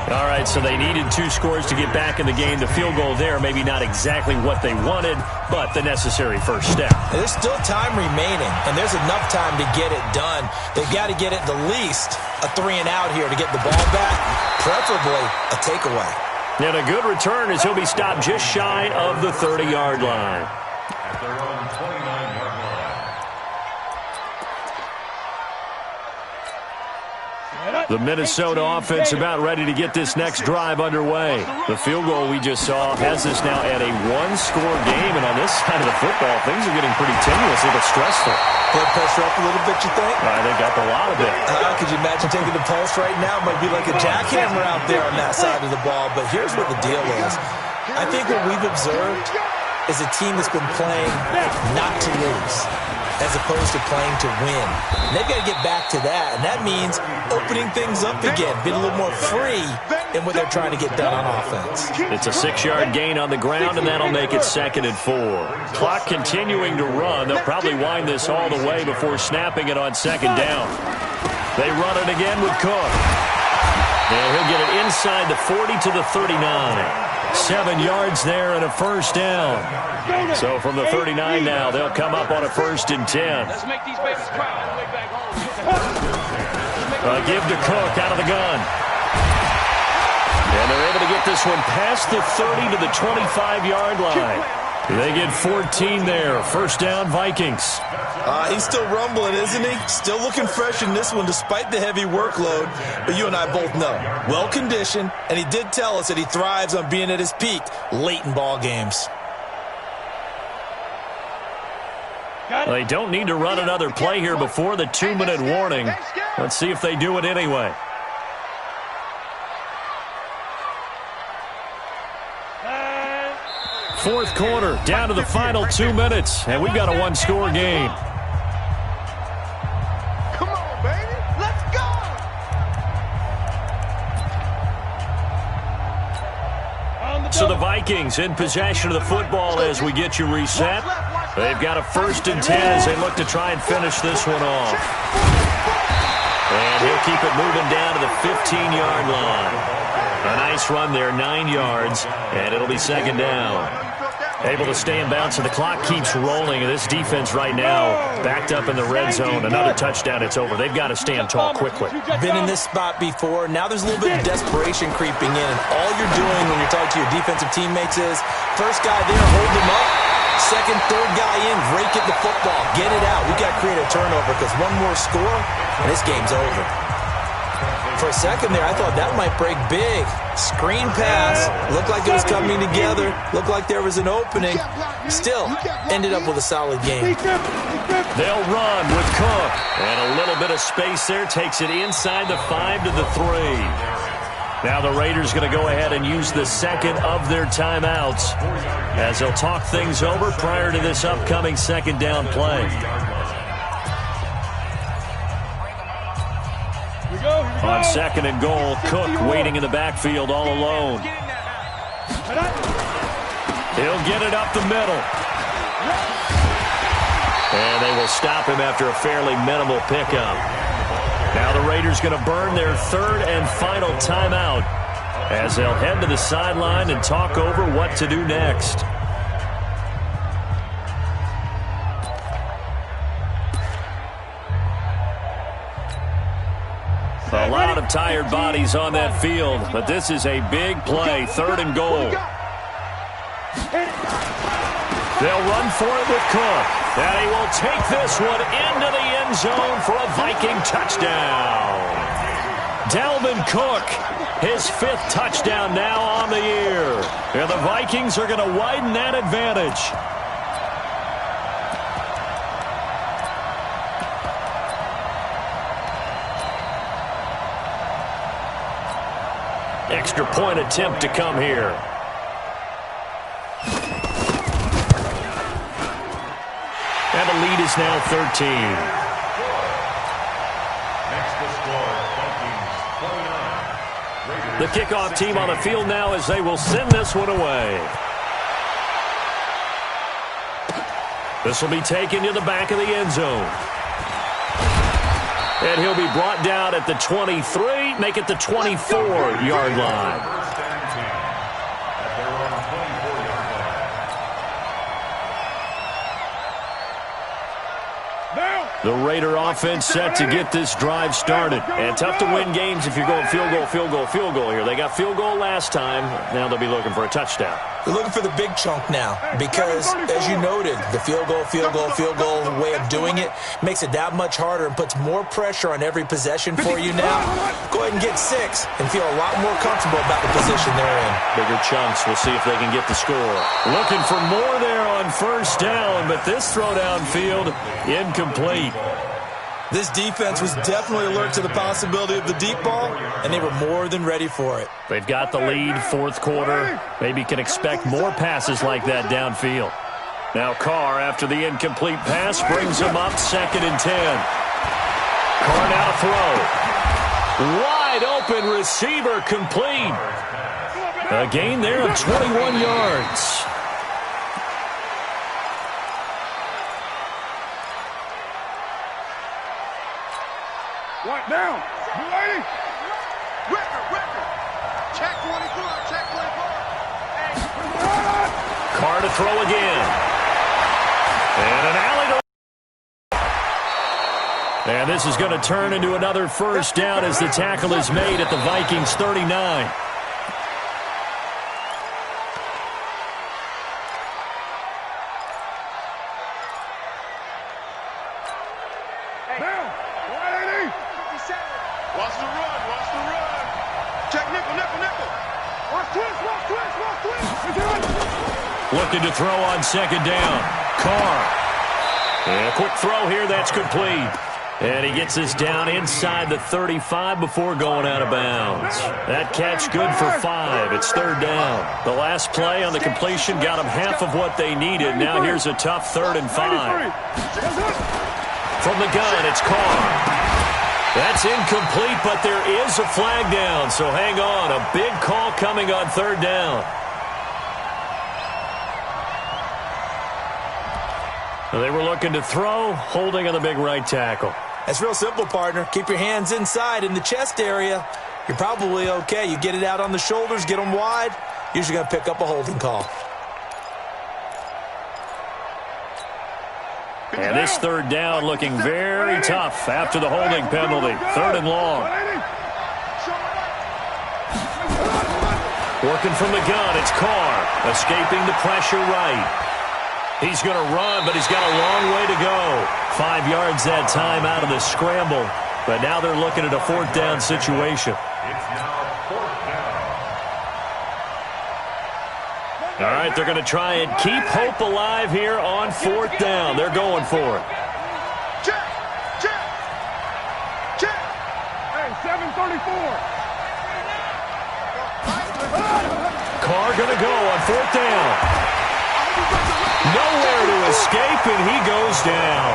All right, so they needed 2 scores to get back in the game. The field goal there, maybe not exactly what they wanted, but the necessary first step. There's still time remaining, and there's enough time to get it done. They've got to get at the least a 3-and-out here to get the ball back, preferably a takeaway. And a good return as he'll be stopped just shy of the 30-yard line. At their own 29-yard line. The Minnesota offense about ready to get this next drive underway. The field goal we just saw has us now at a 1-score game, and on this side of the football, things are getting pretty tenuous, a little stressful. Blood pressure up a little bit, you think? I think up a lot of it. Could you imagine taking the pulse right now? It might be like a jackhammer out there on that side of the ball, but here's what the deal is. I think what we've observed is a team that's been playing not to lose, as opposed to playing to win. And they've got to get back to that, and that means opening things up again, being a little more free in what they're trying to get done on offense. It's a 6-yard gain on the ground, and that'll make it 2nd and 4. Clock continuing to run. They'll probably wind this all the way before snapping it on 2nd down. They run it again with Cook. And he'll get it inside the 40 to the 39. 7 yards there and a first down. So from the 39 now, they'll come up on a 1st and 10. Let's make these babies cry all the way back home. Give to Cook out of the gun. And they're able to get this one past the 30 to the 25-yard line. They get 14 there. First down, Vikings. He's still rumbling, isn't he? Still looking fresh in this one despite the heavy workload. But you and I both know, well-conditioned, and he did tell us that he thrives on being at his peak late in ball games. They don't need to run another play here before the 2-minute warning. Let's see if they do it anyway. Fourth quarter, down to the final 2 minutes, and we've got a 1-score game. Come on, baby. Let's go. So the Vikings in possession of the football as we get you reset. They've got a 1st and 10 as they look to try and finish this one off. And he'll keep it moving down to the 15-yard line. A nice run there, 9 yards, and it'll be 2nd down. Able to stay in bounds, and the clock keeps rolling. And this defense right now backed up in the red zone. Another touchdown, it's over. They've got to stand tall quickly. Been in this spot before. Now there's a little bit of desperation creeping in. And all you're doing when you're talking to your defensive teammates is, first guy there, hold them up. Second, third guy in, rake at the football. Get it out. We've got to create a turnover because one more score, and this game's over. For a second there, I thought that might break big. Screen pass. Looked like it was coming together. Looked like there was an opening. Still, ended up with a solid game. They'll run with Cook. And a little bit of space there. Takes it inside the 5 to the 3. Now the Raiders going to go ahead and use the 2nd of their timeouts as they'll talk things over prior to this upcoming 2nd down play. On 2nd and goal, Cook waiting in the backfield all alone. He'll get it up the middle. And they will stop him after a fairly minimal pickup. Now the Raiders going to burn their 3rd and final timeout as they'll head to the sideline and talk over what to do next. A A lot of tired bodies on that field, but this is a big play, 3rd and goal. They'll run for it with Cook. And he will take this one into the end zone for a Viking touchdown. Dalvin Cook, his 5th touchdown now on the year. And the Vikings are going to widen that advantage. Extra point attempt to come here. And the lead is now 13. Next to score, Vikings 29. The kickoff team on the field now as they will send this one away. This will be taken to the back of the end zone. And he'll be brought down at the 23, make it the 24-yard line. First and 10 at their own 24-yard line. The Raider offense set to get this drive started. And tough to win games if you're going field goal, field goal, field goal here. They got field goal last time. Now they'll be looking for a touchdown. They're looking for the big chunk now because, as you noted, the field goal way of doing it makes it that much harder and puts more pressure on every possession for you now. Go ahead and get 6 and feel a lot more comfortable about the position they're in. Bigger chunks. We'll see if they can get the score. Looking for more there on 1st down, but this throw downfield incomplete. This defense was definitely alert to the possibility of the deep ball, and they were more than ready for it. They've got the lead, 4th quarter. Maybe can expect more passes like that downfield. Now Carr, after the incomplete pass, brings him up 2nd and 10. Carr now to throw. Wide open receiver complete. A gain there of 21 yards. What now? You ready? Record. Check 24. Check 24. Carr to throw again. And an alley to... And this is going to turn into another 1st down as the tackle is made at the Vikings 39. Watch the run. Check nickel. Watch twist. Looking to throw on 2nd down. Carr. And a quick throw here, that's complete. And he gets this down inside the 35 before going out of bounds. That catch good for 5. It's 3rd down. The last play on the completion got them half of what they needed. Now here's a tough 3rd and 5. From the gun, it's Carr. That's incomplete, but there is a flag down, so hang on. A big call coming on 3rd down. They were looking to throw, holding on the big right tackle. That's real simple, partner. Keep your hands inside in the chest area. You're probably okay. You get it out on the shoulders, get them wide. Usually going to pick up a holding call. And this 3rd down looking very tough after the holding penalty. 3rd and long. Working from the gun, it's Carr. Escaping the pressure right. He's going to run, but he's got a long way to go. 5 yards that time out of the scramble. But now they're looking at a 4th down situation. It's now 4th down. All right, they're going to try and keep hope alive here on 4th down. They're going for it. Check. Hey, 734. Carr going to go on 4th down. Nowhere to escape, and he goes down.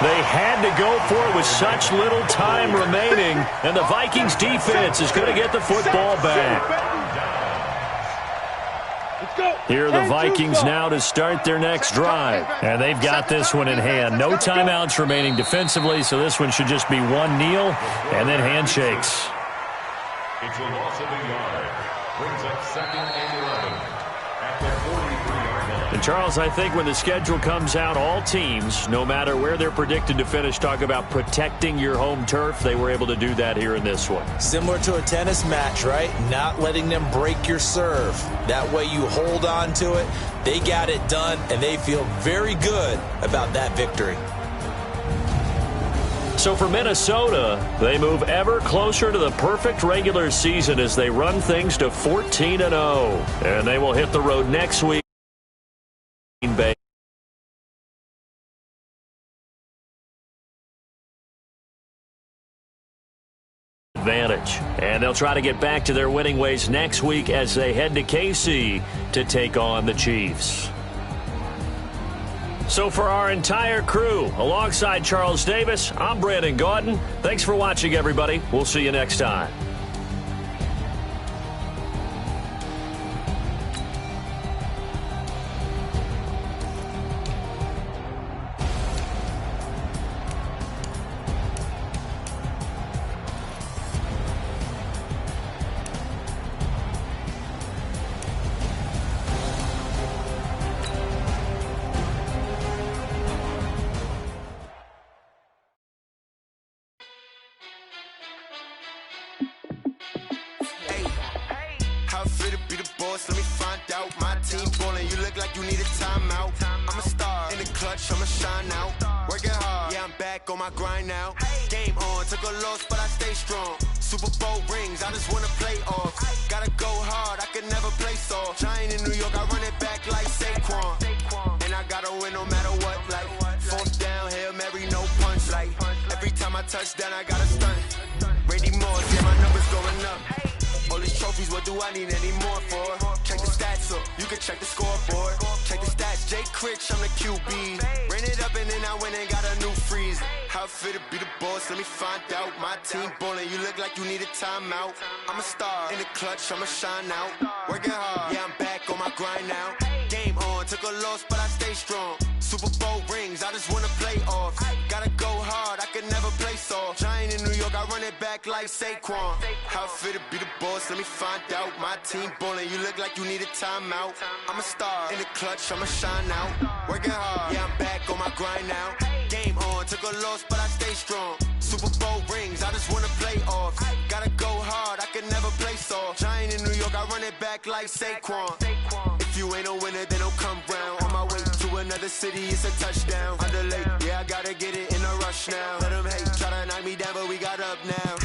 They had to go for it with such little time remaining, and the Vikings defense is going to get the football back. Here are the Vikings now to start their next drive, and they've got this one in hand. No timeouts remaining defensively, so this one should just be one kneel and then handshakes. It's a loss of a yard. Brings up 2nd and 11 at the 43-yard line. And, Charles, I think when the schedule comes out, all teams, no matter where they're predicted to finish, talk about protecting your home turf. They were able to do that here in this one. Similar to a tennis match, right? Not letting them break your serve. That way you hold on to it. They got it done, and they feel very good about that victory. So for Minnesota, they move ever closer to the perfect regular season as they run things to 14-0. And they will hit the road next week. Bay. Advantage. And they'll try to get back to their winning ways next week as they head to KC to take on the Chiefs. So for our entire crew, alongside Charles Davis, I'm Brandon Gaudin. Thanks for watching, everybody. We'll see you next time. How fit to be the boss? Let me find out. My team ballin', you look like you need a timeout. I'm a star in the clutch, I'ma shine out. Working hard, yeah, I'm back on my grind now. Game on, took a loss, but I stay strong. Super Bowl rings, I just wanna play off. Gotta go hard, I could never play soft. Giant in New York, I run it back like Saquon. And I gotta win no matter what, like fourth down, Hail Mary, no punch. Like every time I touch down, I gotta stunt. Brady Moore, yeah, my numbers going up. All these trophies, what do I need any more for? Check the stats up, you can check the scoreboard. Check the stats, Jake Critch, I'm the QB. Ran it up and then I went and got a new freeze. How fit to be the boss, let me find out. My team ballin', you look like you need a timeout. I'm a star in the clutch, I'ma shine out. Working hard, yeah, I'm back on my grind now. Game on, took a loss, but I stay strong. Super Bowl rings, I just wanna play off. Gotta go hard, I could never play soft. Giant in New York, I run it back like Saquon. How fit to be the boss, let me find out. My team ballin', you look like you need a timeout. I'm a star in the clutch, I'ma shine out. Working hard, yeah, I'm back on my grind now. Game on, took a loss, but I stay strong. Super Bowl rings, I just wanna play off. Gotta go hard, I could never play soft. Giant in New York, I run it back like Saquon. If you ain't a winner, then don't come round. On my way to another city, it's a touchdown. Underlay, yeah, I gotta get it in a rush now. Let them hate, try to knock me down, but we got up now.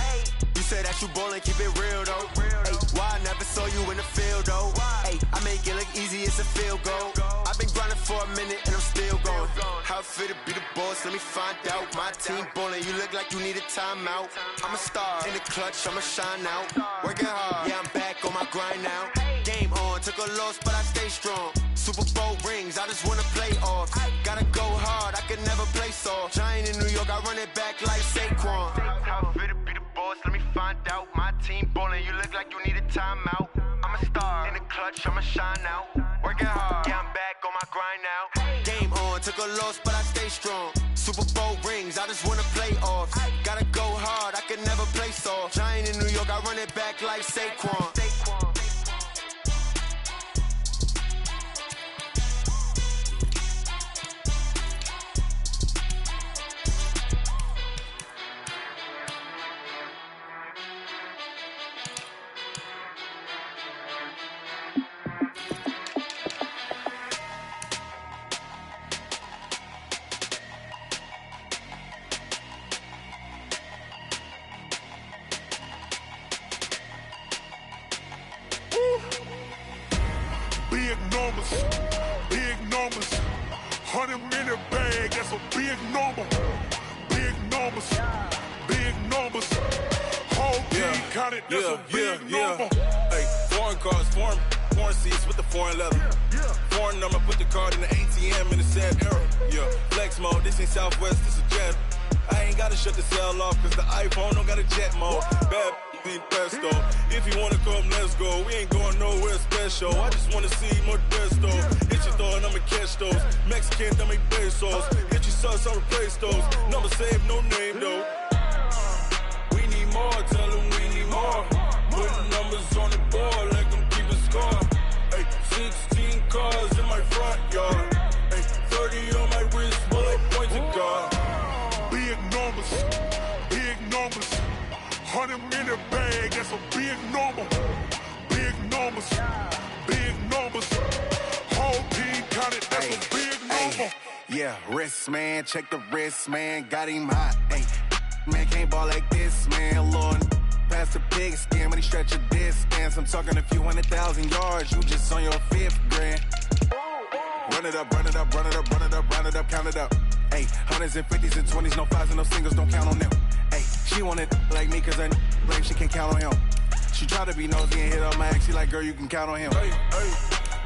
You say that you ballin', keep it real though. Hey, why I never saw you in the field though? Hey, I make it look easy, it's a field goal. I've been grinding for a minute and I'm still going. How fit to be the boss, let me find out. My team ballin', you look like you need a timeout. I'm a star in the clutch, I'ma shine out. Working hard, yeah, I'm back on my grind now. Game on, took a loss, but I stay strong. Super Bowl rings, I just wanna play off. Gotta go hard, I could never play soft. Giant in New York, I run it back like Saquon. How fit to be the boss, let me find out. My team ballin', you look like you need a timeout. I'm a star in the clutch, I'ma shine out. Working hard, yeah, I'm back on my grind now. Game on, took a loss, but I stay strong. Super Bowl rings, I just wanna play off. Gotta go hard, I could never play soft. Giant in New York, I run it back like Saquon. Big numbers, big numbers. 100-minute bag, that's a big number. Big numbers, big numbers. Whole team counted, that's a big number. Hey, foreign cars, foreign seats with the foreign leather. Foreign number, put the card in the ATM in the sad era. Yeah, flex mode, this ain't Southwest, this a jet. I ain't gotta shut the cell off, cause the iPhone don't got a jet mode. Bad need pesto. If you wanna come, let's go. We ain't going nowhere special. I just wanna see more desto. Hit your thought, I'ma catch those. Mexican, I make pesos. Hit your sus, I'll replace those. Number save, no name though. We need more, tell them we need more. Put numbers on the board, like them keep a score. Hey, 16 cars in my front yard. Wrist, man, check the wrist, man, got him hot. Hey, man, can't ball like this, man. Lord, past the pig skin when he stretch a distance. I'm talking a few 100,000 yards, you just on your 5th grand. Run it up, run it up, run it up, run it up, run it up, count it up. Hey, hundreds and 50s and 20s, no 5s and no singles, don't count on them. Hey, she wanted like me cause I like she can count on him. She tried to be nosy and hit up my ex, she like, girl, you can count on him. Hey,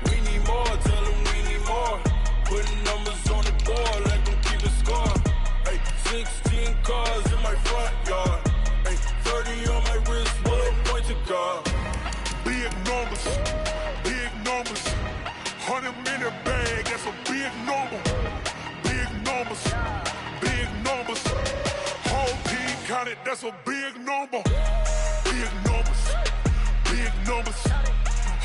we need more, tell them we need more. Putting numbers on the board, let them keep the score. Hey, 16 cars in my front yard. Hey, 30 on my wrist, bullet point to guard. Big numbers, big numbers. 100-minute bag, that's a big number. Big numbers, big numbers. Whole team counted, that's a big number. Big numbers, big numbers.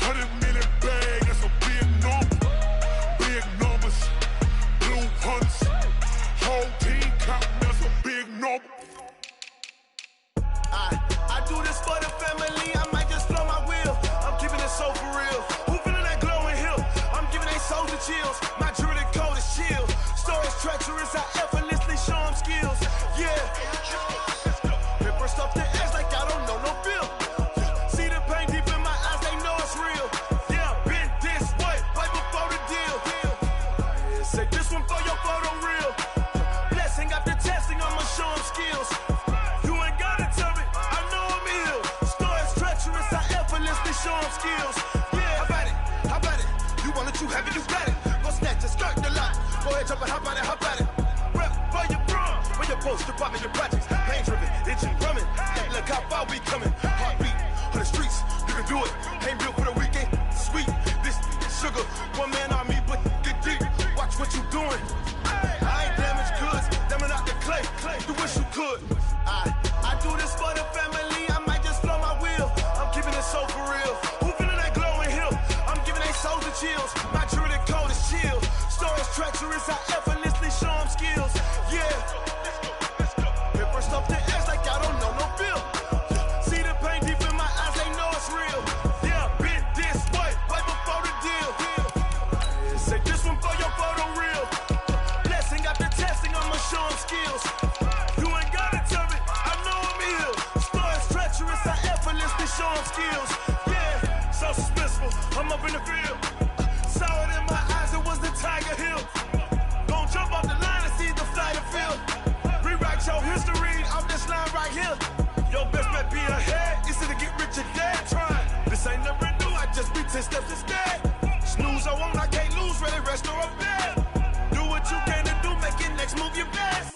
100-minute bag, that's a big number. Big numbers, blue hunts. Whole team counting, that's a big number. I do this for the family, I might just blow my wheel. I'm keeping it so for real. Who feeling that glowing hill? I'm giving they soldier chills. My jewelry code is chill. Stories treacherous, I effortlessly show them skills. Yeah. Paper stuff the edge like I don't know no feel. See the pain deep in my eyes, they know it's real. Yeah, been this way, right before the deal. Say this one for your photo reel. Blessing after testing, I'ma show them skills. You ain't gotta tell me, I know I'm ill. Stories treacherous, I effortlessly show them skills. Yeah, how about it? You want it, you have it, you got it. Go snatch it, skirt the lot. Go ahead, jump it, hop on it, hop on it. Rep for your bro, when your post, you're popping your projects. Pain driven, itching, drumming. Look how far we coming. Heartbeat on the streets, you can do it. Ain't built for the weekend, sweet. This sugar, one man army, but get deep. Watch what you doing. I ain't damaged goods, damn it out the clay. You wish you could. I do this for the family, I might just blow my wheel. I'm keeping it so for real. Who feeling that glowing hill? I'm giving they soldier chills. My jewelry code is chill. Stories treacherous, I effortlessly show them skills. Yeah. Paper stuff the edge like I don't know no feel. See the pain deep in my eyes, they know it's real. Yeah, been this way, right before the deal. Say this one for your photo reel. Blessing after testing, I'ma show them skills. You ain't gotta tell me, I know I'm ill. Stories treacherous, I effortlessly show them skills. Yeah, so suspenseful, I'm up in the field. Saw it in my eyes, it was the Tiger Hill. Gon' jump off the line and see the flight of field. Rewrite your history off this line right here. Your best bet be ahead, easy to get rich or dead trying. This ain't never new, I just be 10 steps instead. Snooze I won't, I can't lose, ready, rest or I'm dead. Do what you can to do, make it next move your best.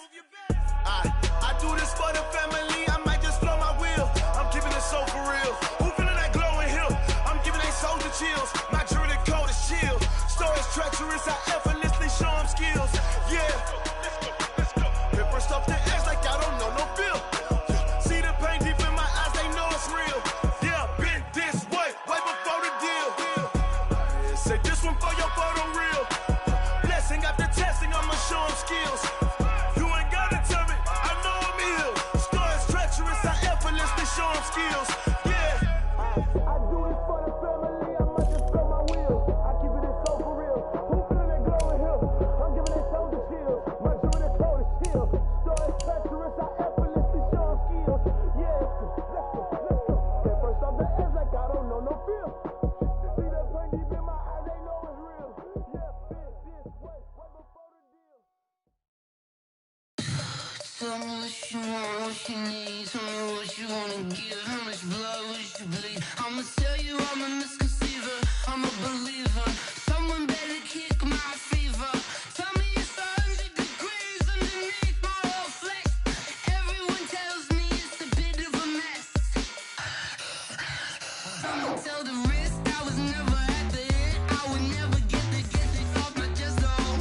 I do this for the family, I might just blow my wheel. I'm keeping it so for real. Who feeling that glowing hill? I'm giving they soldier chills. My jewelry code is chill. Stories treacherous, I effortlessly show them skills. Yeah. Paper stuff the edge like I don't know no feel. See the pain deep in my eyes, they know it's real. Yeah, been this way, right before the deal. Say this one for your photo reel. Blessing after testing, I'ma show them skills. You ain't gotta tell me, I know I'm ill. Stories treacherous, I effortlessly show them skills. Yeah. I do this for the family, I might just blow my wheel. I keep it so for real. Who feeling that glowing hill? I'm giving they soldier chills. My jewelry code is chill. Stories treacherous, I effortlessly show them skills. Yeah. Let's go. Get first off the edge like I don't know no feel. See the pain deep in my eyes, they know it's real. Yeah, been this way, right before the deal. Tell me what you want, what you need. Tell me what you wanna give. How much blood would you bleed? I'ma tell you I'm a misconceiver. I'm a believer. Someone better kick my fever. Tell me it's 100 degrees underneath my whole flesh. Everyone tells me it's a bit of a mess. I'ma tell the risk I was never at the end. I would never get this off my chest though.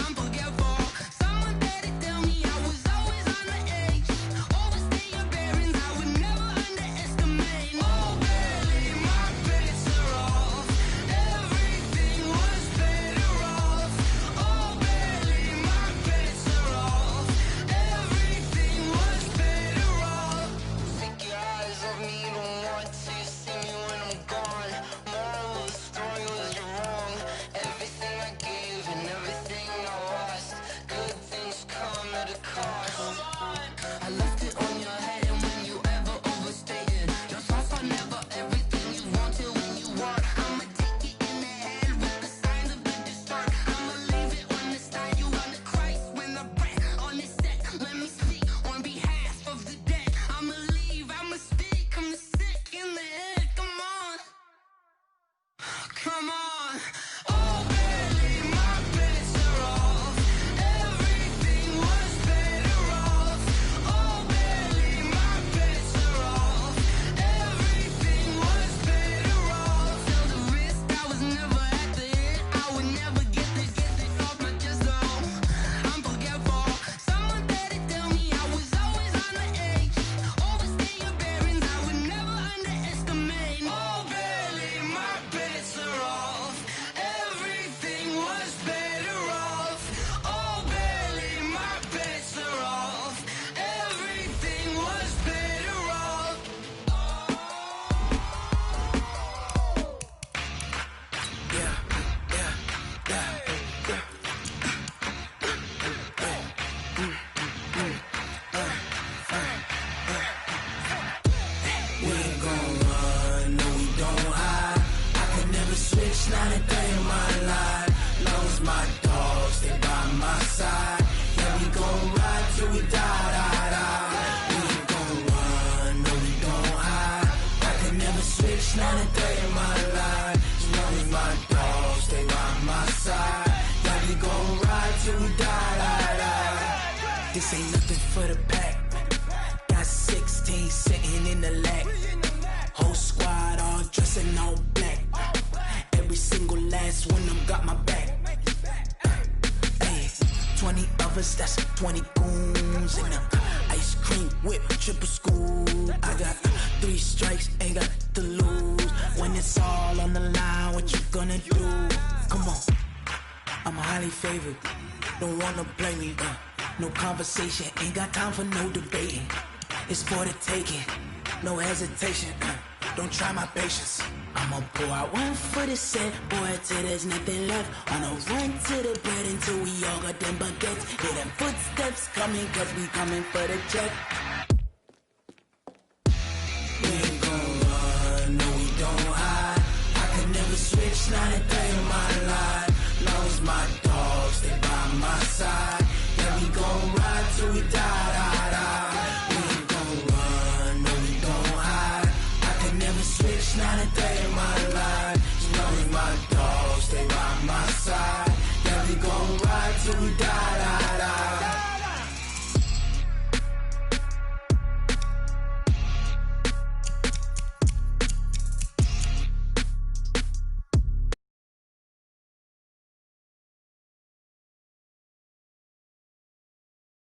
I'm forgetful. Someone better tell me I was always on the edge. Overstay your bearings, I would never underestimate. Oh, barely my bets are off. Everything was better off. Oh, barely my bets are off. Everything was better off. Take your eyes off me, don't want to see me when I'm gone. More was to lose. When it's all on the line, what you gonna do? Come on, I'm highly favored. Don't wanna blame me. No conversation, ain't got time for no debating. It's for the taking, no hesitation. Don't try my patience. I'ma pour out one for the set, boy, till there's nothing left. On a run to the bed until we all got them baguettes. Hear them footsteps coming, cause we coming for the check. We ain't gon' run, no we don't hide. I can never switch, not a day in my life. Knows my